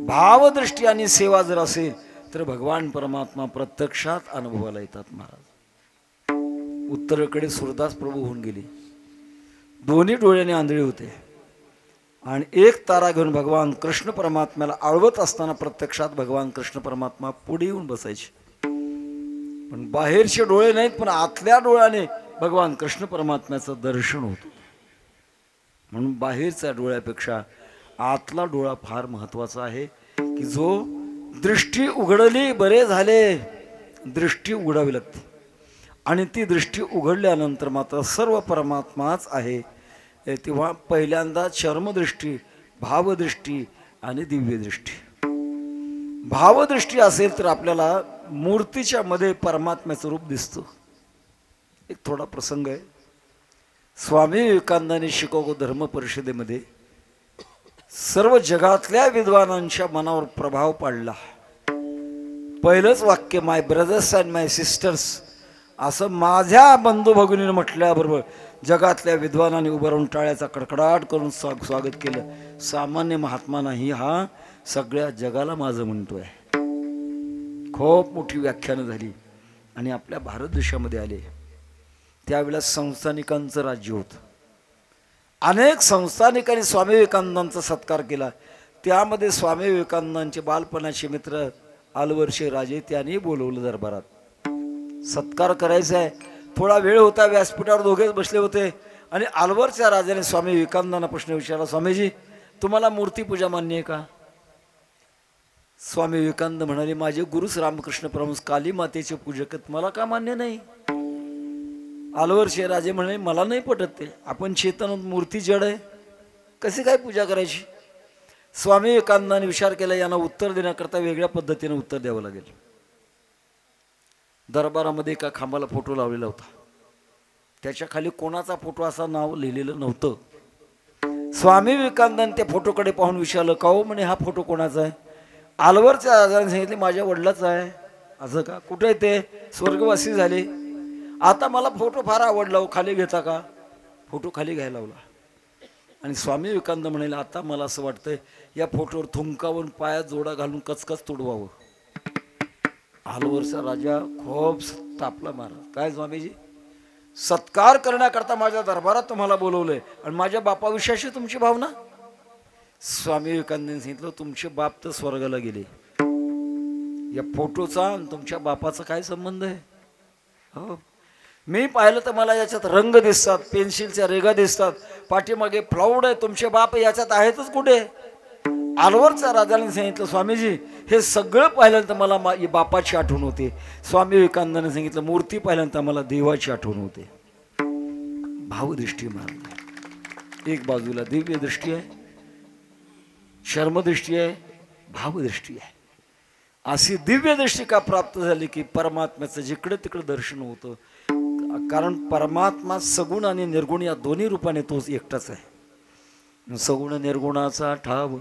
भावदृष्टी आणि सेवा जर असेल तर भगवान परमात्मा प्रत्यक्षात अनुभवाला येतात महाराज. उत्तरेकडे सुरदास प्रभू होऊन गेले, दोन्ही डोळ्याने आंधळे होते आणि एक तारा घेऊन भगवान कृष्ण परमात्म्याला आळवत असताना प्रत्यक्षात भगवान कृष्ण परमात्मा पुढे येऊन बसायचे. पण बाहेरचे डोळे नाहीत, पण आतल्या डोळ्याने भगवान कृष्ण परमात्म्याचं दर्शन होतं. म्हणून बाहेरच्या डोळ्यापेक्षा आतला डोळा फार महत्वाचा आहे, की जो दृष्टी उघडली बरे झाले. दृष्टी उघडावी लागते आणि ती दृष्टी उघडल्यानंतर मात्र सर्व परमात्माच आहे. तेव्हा पहिल्यांदा चर्मदृष्टी, भावदृष्टी आणि दिव्यदृष्टी. भावदृष्टी असेल तर आपल्याला मूर्तीच्या मध्ये परमात्म्याचं रूप दिसतं. एक थोडा प्रसंग आहे. स्वामी विवेकानंदांनी शिकागो धर्म परिषदेमध्ये सर्व जगातल्या विद्वानांच्या मनावर प्रभाव पाडला. पहिलंच वाक्य, माय ब्रदर्स अँड माय सिस्टर्स, असं माझ्या बंधू भगिनीनं म्हटल्याबरोबर जगातल्या विद्वानांनी उभं राहून टाळ्याचा कडकडाट करून स्वागत केलं. सामान्य महात्मा नाही, हा सगळ्या जगाला माझं म्हणतोय. खूप मोठी व्याख्यानं झाली आणि आपल्या भारत देशामध्ये आले. त्यावेळेला संस्थानिकांचं राज्य होतं. अनेक संस्थानिकांनी स्वामी विवेकानंदांचा सत्कार केला. त्यामध्ये स्वामी विवेकानंदांचे बालपणाचे मित्र आलवर्षे राजे, त्यांनी बोलवलं दरबारात. सत्कार करायचा आहे. थोडा वेळ होता, व्यासपीठावर दोघेच बसले होते आणि आलवरच्या राजाने स्वामी विवेकानंदांना प्रश्न विचारला, स्वामीजी तुम्हाला मूर्तीपूजा मान्य आहे का? स्वामी विवेकानंद म्हणाले, माझे गुरुच रामकृष्ण परमहंस काली मातेचे पूजक आहेत, मला का मान्य नाही? आलवरचे राजे म्हणाले, मला नाही पटत ते, आपण चेतन मूर्ती जड आहे, कशी काय पूजा करायची? स्वामी विवेकानंदांनी विचार केला, यांना उत्तर देण्याकरता वेगळ्या पद्धतीने उत्तर द्यावं लागेल. दरबारामध्ये एका खांबाला फोटो लावलेला होता. त्याच्या खाली कोणाचा फोटो असा नाव लिहिलेलं नव्हतं. स्वामी विवेकानंदांनी त्या फोटोकडे पाहून विचारलं, का हो म्हणे, हा फोटो कोणाचा आहे? आलवरच्या राजाने सांगितले, माझ्या वडिलाचा आहे. असं का? कुठे आहे ते? स्वर्गवासी झाले. आता मला फोटो फार आवडला, खाली घेता का? फोटो खाली घ्यायला लावला आणि स्वामी विवेकानंद म्हणाले, आता मला असं वाटतंय या फोटोवर थुंकावून पायात जोडा घालून कचकच तुडवावं. आलवरचा राजा खूप तापला. महाराज, काय स्वामीजी, सत्कार करण्याकरता माझ्या दरबारात तुम्हाला बोलवलंय आणि माझ्या बापाविषयीची तुमची भावना? स्वामी विवेकानंदांनी सांगितलं तुमचे बाप तर स्वर्गाला गेले, या फोटोचा आणि तुमच्या बापाचा काय संबंध आहे? हो, मी पाहिलं तर मला याच्यात रंग दिसतात, पेन्सिलच्या रेगा दिसतात, पाठीमागे फ्लाउड आहे, तुमचे बाप याच्यात आहेतच कुठे? आलवरच्या राजाने सांगितलं स्वामीजी हे सगळं पाहिल्यानंतर मला बापाची आठवण होते. स्वामी विवेकानंदाने सांगितलं मूर्ती पाहिल्यानंतर मला देवाची आठवण होते. भावदृष्टी मारली, एक बाजूला दिव्य दृष्टी आहे, शर्मदृष्टी आहे, भावदृष्टी आहे. अशी दिव्य दृष्टी का प्राप्त झाली की परमात्म्याचं जिकडे तिकडे दर्शन होतं. कारण परमात्मा सगुण आणि निर्गुण या दोन्ही रूपाने तोच एकटाच आहे. सगुण निर्गुणाचा ठाव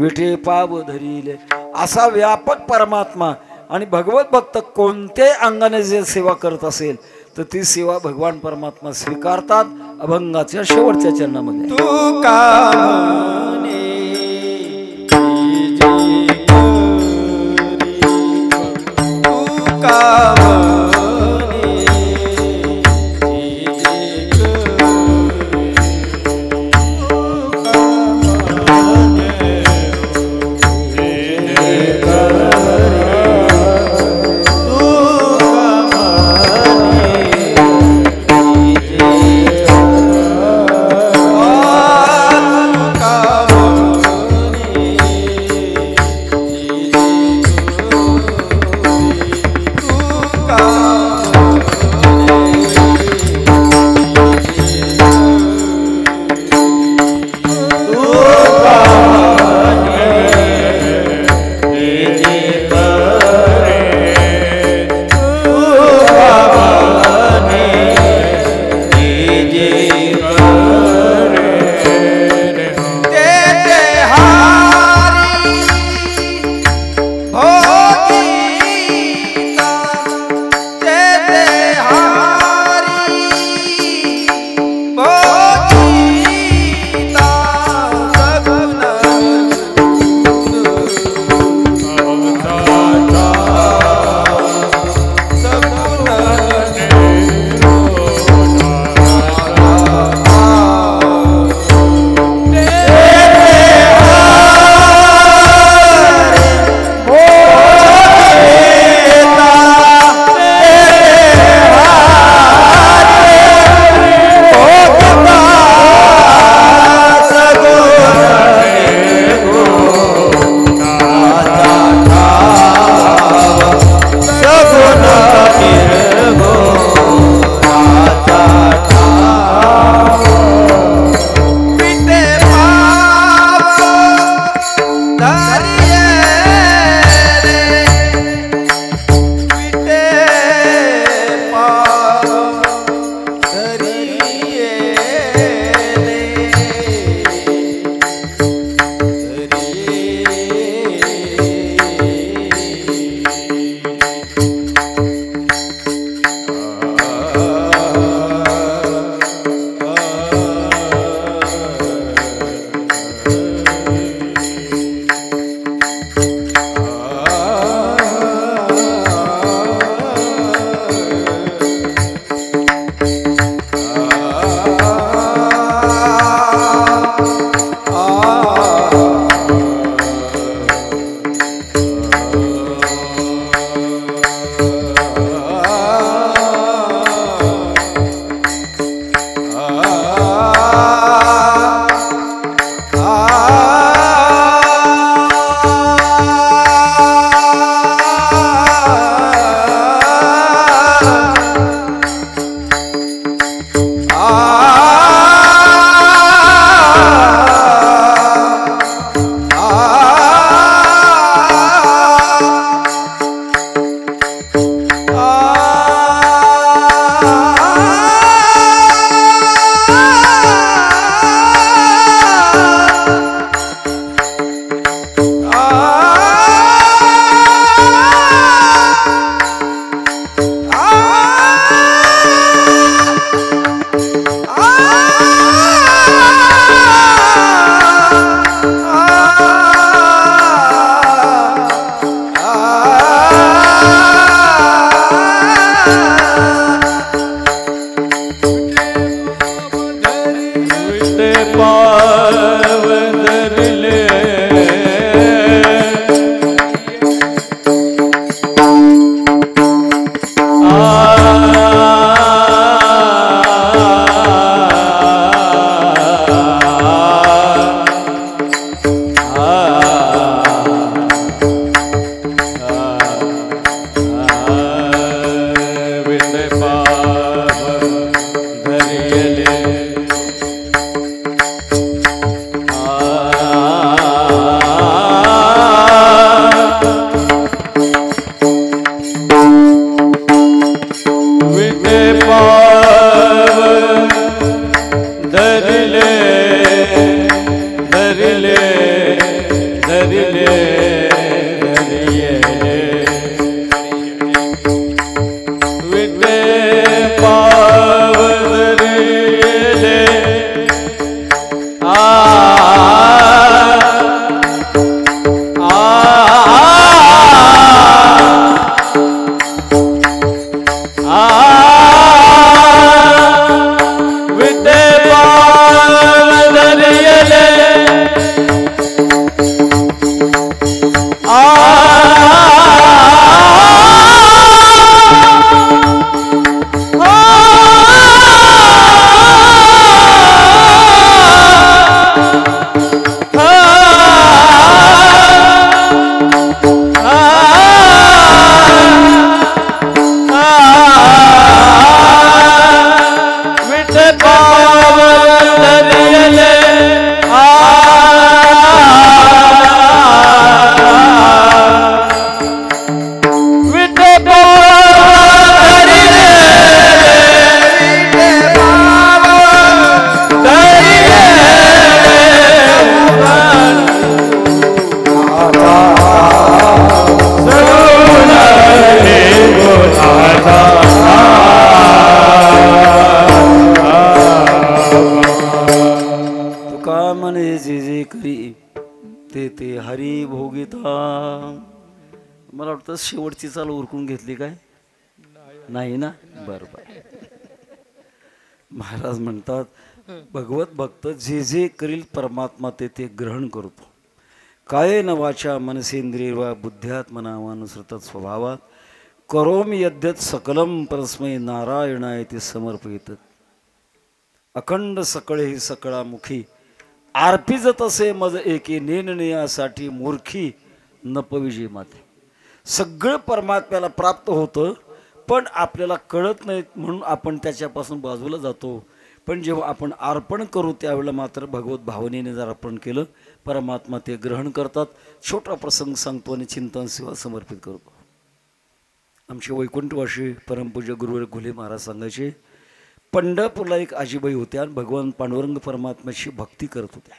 विठे पाव धरिले असा व्यापक परमात्मा. आणि भगवत भक्त कोणत्याही अंगाने जे सेवा करत असेल तर ती सेवा भगवान परमात्मा स्वीकारतात अभंगाच्या शेवटच्या चरणामध्ये. तू का मला वाटतं शेवटची चाल उरकून घेतली काय नाही ना बरं बरं. महाराज म्हणतात भगवत भक्त जे जे करील परमात्मा ते ते ग्रहण करतो. कायेन वाचा मनसेंद्रिय वा बुद्ध्यात्मना वानुसृत स्वभावात करोमि यद्यत सकलम परस्मै नारायणाय ते समर्पित. अखंड सकळे ही सकळामुखी आर्पिज तसे मज एके नेनण्यासाठी मूर्खी नपविजय माते. सगळं परमात्म्याला प्राप्त होतं पण आपल्याला कळत नाही म्हणून आपण त्याच्यापासून बाजूला जातो. पण जेव्हा आपण अर्पण करू त्यावेळेला मात्र भगवत भावनेने जर अर्पण केलं परमात्मा ते ग्रहण करतात. छोटा प्रसंग सांगतो आणि चिंतन सेवा समर्पित करतो. आमचे वैकुंठवासी परमपूज्य गुरुवर घुले महाराज सांगायचे पंढरपूरला एक आजीबाई होत्या आणि भगवान पांडुरंग परमात्म्याची भक्ती करत होत्या.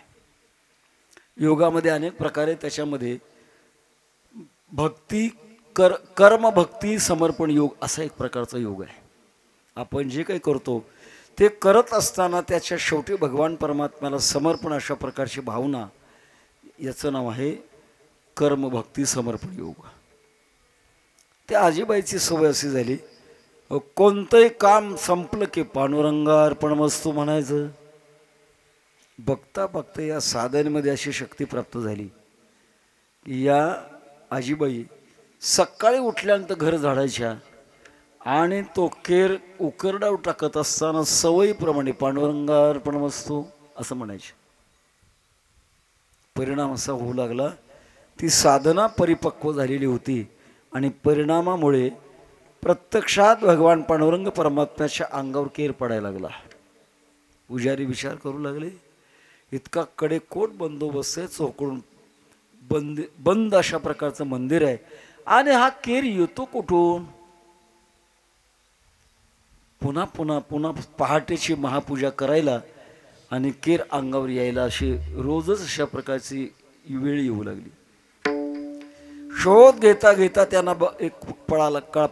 योगामध्ये अनेक प्रकारे त्याच्यामध्ये भक्ती कर्म भक्ती समर्पण योग असा एक प्रकारचा योग आहे. आपण जे काही करतो ते करत असताना त्याच्या शेवटी भगवान परमात्म्याला समर्पण अशा प्रकारची भावना याचं नाव आहे कर्म भक्ती समर्पण योग. त्या आजीबाईची सवय अशी झाली कोणतंही काम संपलं की पांडुरंगा अर्पणमस्तू म्हणायचं. बघता बघता या साधनेमध्ये अशी शक्ती प्राप्त झाली की या आजीबाई सकाळी उठल्यानंतर घर झाडायच्या आणि तो केर उकरडाव टाकत असताना सवयीप्रमाणे पांडुरंगा अर्पणमस्तू असं म्हणायचे. परिणाम असा होऊ लागला ती साधना परिपक्व झालेली होती आणि परिणामामुळे प्रत्यक्षात भगवान पांडुरंग परमात्म्याच्या अंगावर केर पडायला लागला. पुजारी विचार करू लागले इतका कडेकोट बंदोबस्त आहे, चोकडून बंद अशा प्रकारचं मंदिर आहे आणि हा केर येतो कुठून. पुन्हा पुन्हा पुन्हा पहाटेची महापूजा करायला आणि केर अंगावर यायला अशी रोजच अशा प्रकारची वेळ येऊ लागली. शोध घेता घेता त्यांना एक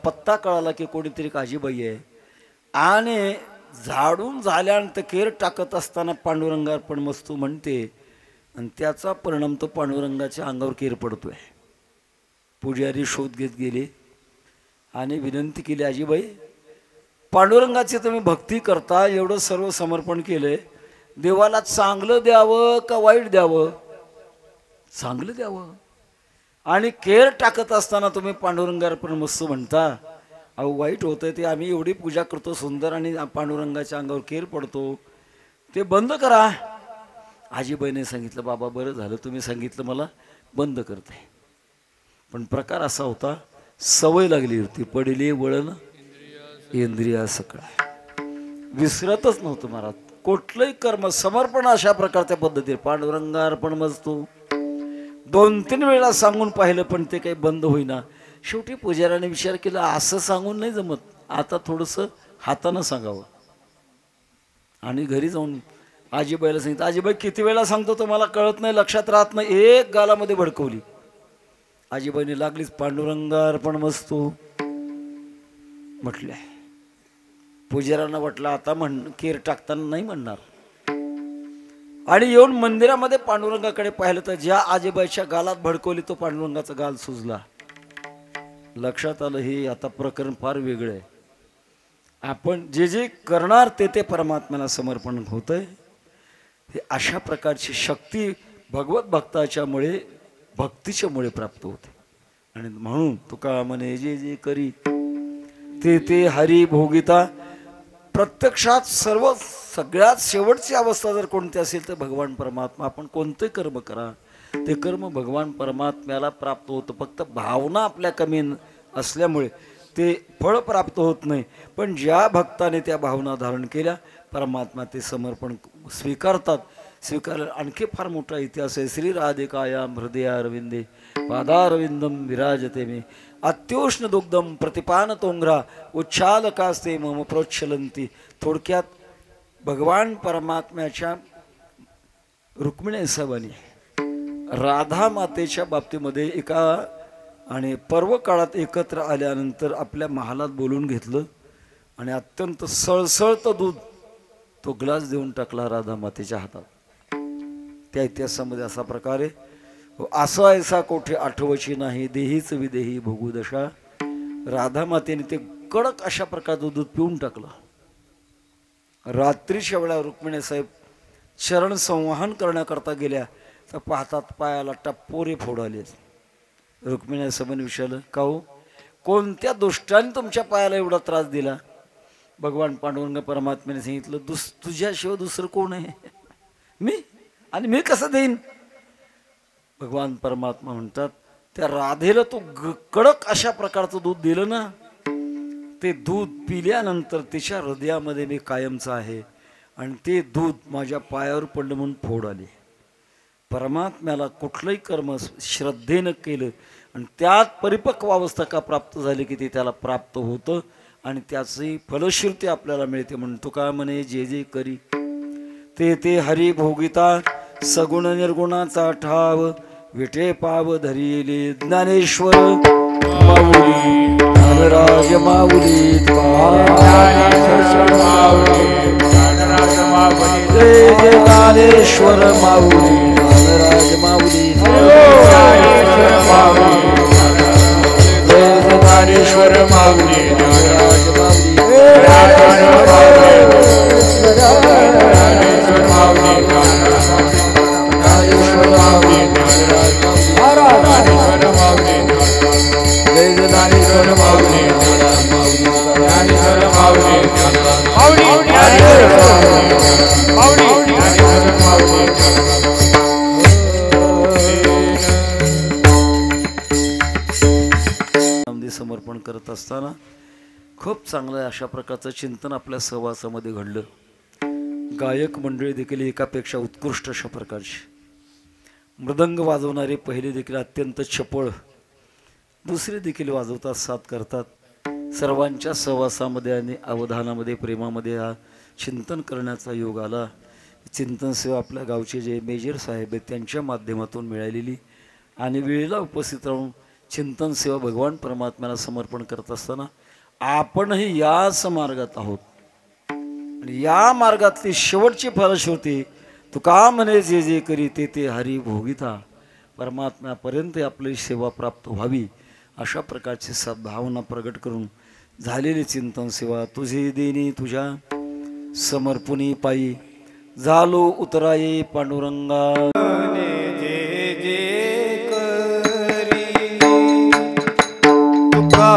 पत्ता कळाला की कोणीतरी आजीबाई आहे आणि झाडून झाल्यानंतर केर टाकत असताना पांडुरंगा अर्पणमस्तू म्हणते आणि त्याचा परिणाम तो पांडुरंगाच्या अंगावर केर पडतोय. पुजारी शोध घेत गेले आणि विनंती केली आजीबाई पांडुरंगाची तुम्ही भक्ती करता एवढं सर्व समर्पण केलंय देवाला चांगलं द्यावं का वाईट द्यावं. चांगलं द्यावं आणि केर टाकत असताना तुम्ही पांडुरंगा अर्पणमस्तू म्हणता. अहो वाईट होतंय ते आम्ही एवढी पूजा करतो सुंदर आणि पांडुरंगाच्या अंगावर केर पडतो ते बंद करा. आजीबाईने सांगितलं बाबा बरं झालं तुम्ही सांगितलं मला बंद करते. पण प्रकार असा होता सवय लागली होती पडली वळण इंद्रिया सकळा विसरतच नव्हतं महाराज. कुठलंही कर्म समर्पण अशा प्रकारच्या पद्धतीने पांडुरंगा अर्पणमस्तू 2-3 वेळा सांगून पाहिलं पण ते काही बंद होईना. शेवटी पुजाऱ्याने विचार केला असं सांगून नाही जमत आता थोडंसं हातानं सांगावं. आणि घरी जाऊन आजीबाईला सांगितलं आजीबाई किती वेळा सांगतो तुम्हाला कळत नाही लक्षात राहत नाही. एक गालामध्ये भडकवली. आजीबाईने लागलीच पांडुरंगा अर्पणमस्तू म्हटल्या. पुजाऱ्यांना वाटलं आता केर टाकताना नाही म्हणणार आणि येऊन मंदिरामध्ये पांडुरंगाकडे पाहिलं तर ज्या आजीबाईच्या गालात भडकवली तो पांडुरंगाचा गाल सुजला. लक्षात आलं हे आता प्रकरण फार वेगळं आहे. आपण जे जे करणार ते ते परमात्म्याला समर्पण होतंय. हे अशा प्रकारची शक्ती भगवत भक्ताच्यामुळे भक्तीच्यामुळे प्राप्त होते. आणि म्हणून तुका म्हणे जे जे करी ते ते हरी भोगिता. प्रत्यक्षात सगळ्यात शेवटची अवस्था जर कोणती असेल तर भगवान परमात्मा. आपण कोणते कर्म करा ते कर्म भगवान परमात्म्याला प्राप्त होतं. फक्त भावना आपल्या कमी असल्यामुळे ते फळ प्राप्त होत नाही. पण ज्या भक्ताने त्या भावना धारण केल्या परमात्मा ते समर्पण स्वीकारतात. आणखी फार मोठा इतिहास आहे. श्री राधिकायाम हृदयारविंदे पादारविंदम विराजते मे अत्योष्ण दुग्धम प्रतिपान तोंग्रा उच्छालकास्ते मम प्रोच्छलंती. थोडक्यात भगवान परमात्म्याच्या रुक्मिणी सवानी राधा मातेच्या बाबतीमध्ये एका आणि पर्व काळात एकत्र आल्यानंतर आपल्या महालात बोलून घेतलं आणि अत्यंत सळसळतं दूध तो ग्लास देऊन टाकला राधा मातेच्या हातात. त्या इतिहासामध्ये असा प्रकारे असं ऐसा कोठे आठवची नाही देहीच विदेही भोगू दशा. राधा मातेने ते कडक अशा प्रकारचं दूध पिऊन टाकलं. रात्रीच्या वेळा रुक्मिणी साहेब चरण संवाहन करण्याकरता गेल्या तर पाहतात पायाला टप्पोरे फोड आले. रुक्मिणी साहेबांनी विचारलं, का हो कोणत्या दुष्टाने तुमच्या पायाला एवढा त्रास दिला? भगवान पांडुरंग परमात्म्याने सांगितलं, तुझ्याशिवाय दुसरं कोण आहे? मी, आणि मी कसं देईन? भगवान परमात्मा म्हणतात, त्या राधेला तू कडक अशा प्रकारचं दूध दिलं ना, ते दूध पिल्यानंतर तिच्या हृदयामध्ये मी कायमचं आहे आणि ते दूध माझ्या पायावर पडलं म्हणून फोड आली. परमात्म्याला कुठलंही कर्म श्रद्धेनं केलं आणि त्यात परिपक्व अवस्था का प्राप्त झाली की ते त्याला प्राप्त होतं आणि त्याची फलश्रुती आपल्याला मिळते. म्हणतो का म्हणे, जे जे करी ते ते हरी भोगिता, सगुण निर्गुणाचा ठाव विटे पाव धरिले. ज्ञानेश्वर माऊली धनराज माऊली, जय जय ज्ञानेश्वर माऊली धनराज माऊली, जय जय ज्ञानेश्वर माऊली धनराज समर्पण करत असताना खूप चांगलं अशा प्रकारचं चिंतन आपल्या सहवासामध्ये घडलं. गायक मंडळी देखील एकापेक्षा उत्कृष्ट अशा प्रकारची, मृदंग वाजवणारे पहिले देखील अत्यंत चपळ, दुसरे देखील वाजवतात, साथ करतात. सर्वांच्या सहवासामध्ये आणि अवधानामध्ये प्रेमामध्ये हा चिंतन करण्याचा योग आला. चिंतन सेवा आपल्या गावचे जे मेजर साहेब आहेत त्यांच्या माध्यमातून मिळालेली आणि वेळेला उपस्थित राहून चिंतन सेवा भगवान परमात्म्याला समर्पण करत असताना आपणही याच मार्गात आहोत आणि या मार्गातली शेवटची फलश्रुती तुका म्हणे, जे जे करी ते ते हरी भोगिता. परमात्म्यापर्यंत आपली सेवा प्राप्त व्हावी अशा प्रकारची सद्भावना प्रगट करून झालेली चिंतन सेवा तुझे देणी तुझ्या समर्पणी पायी झालो उतराये पांडुरंगा. जे जे करी तुका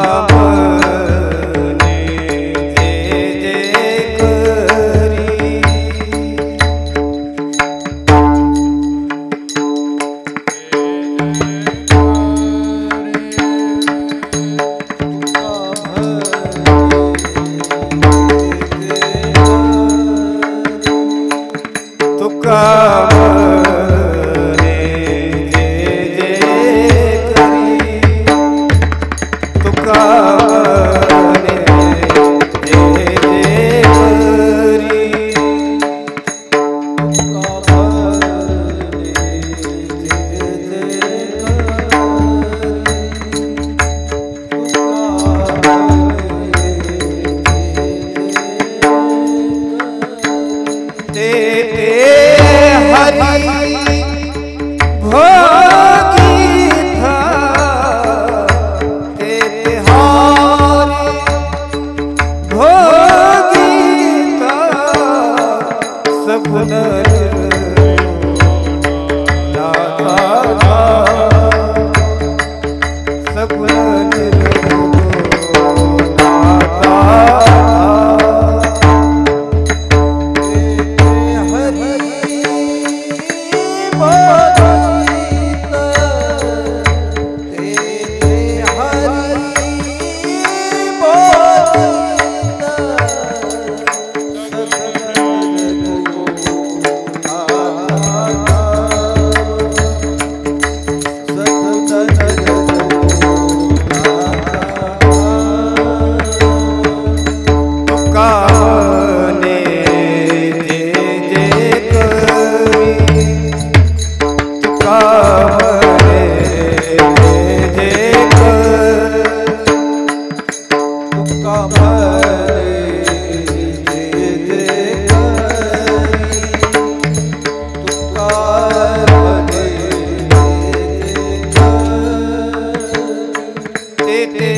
ते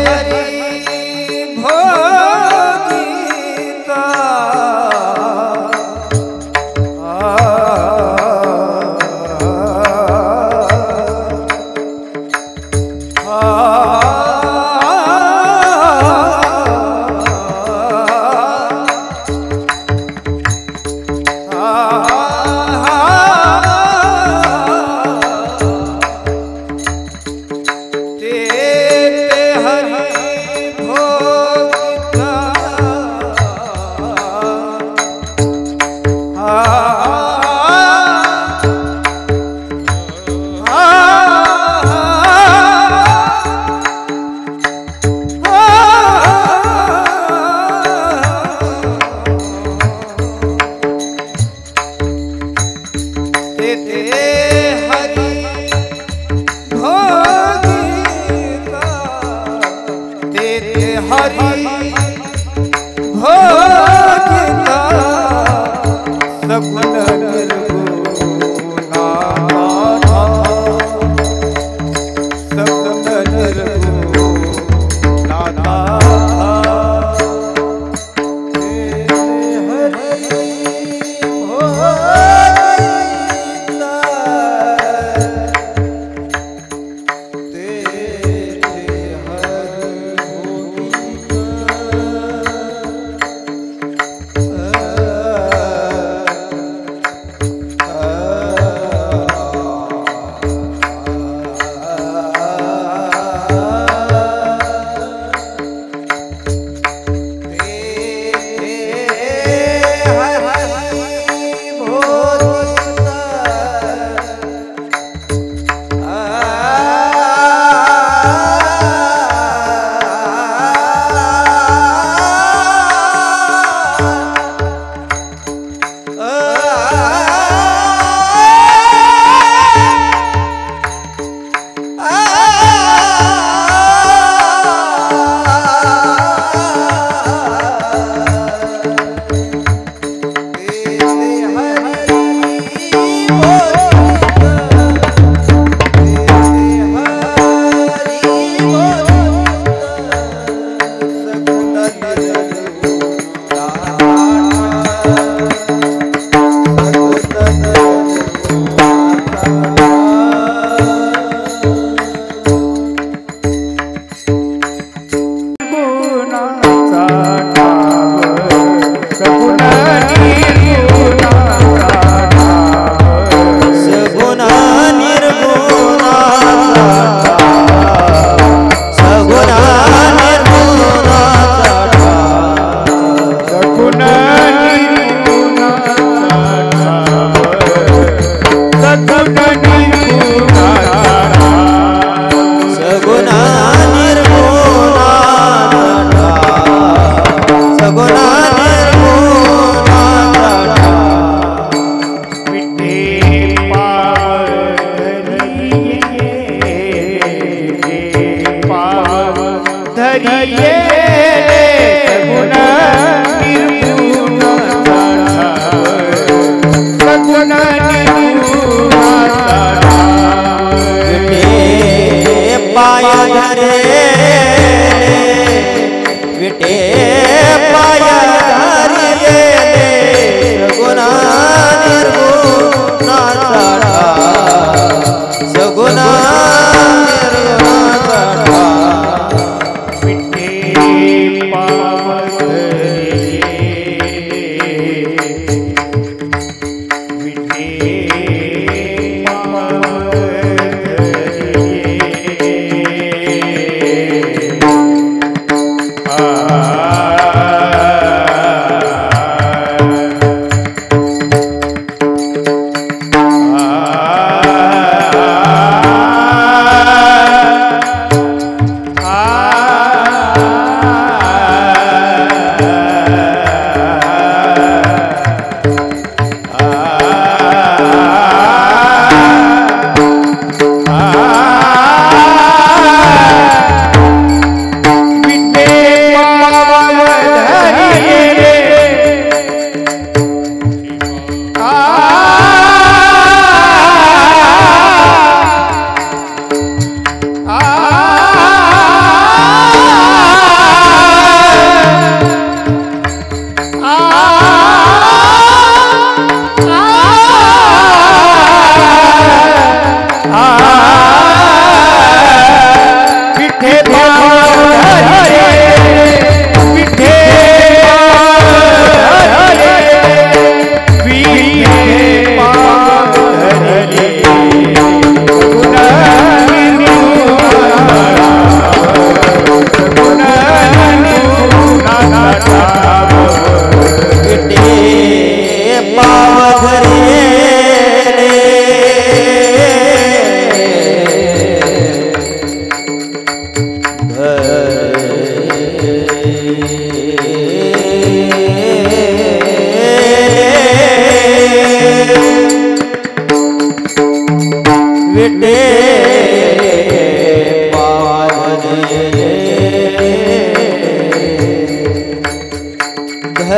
हरी भोगिता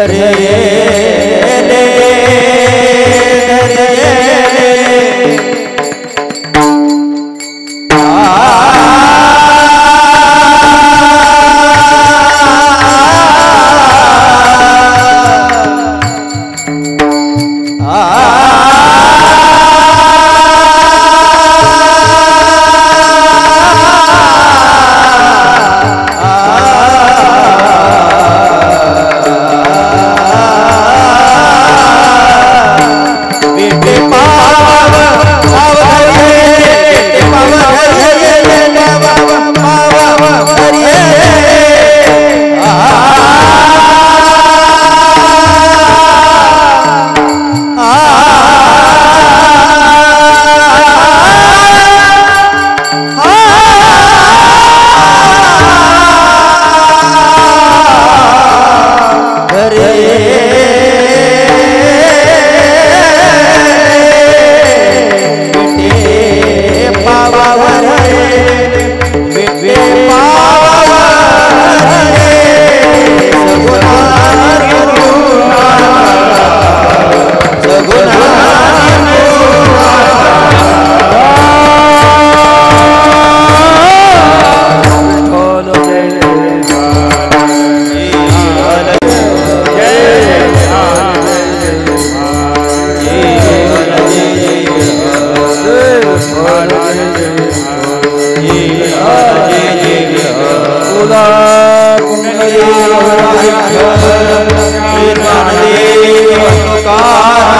धरले कार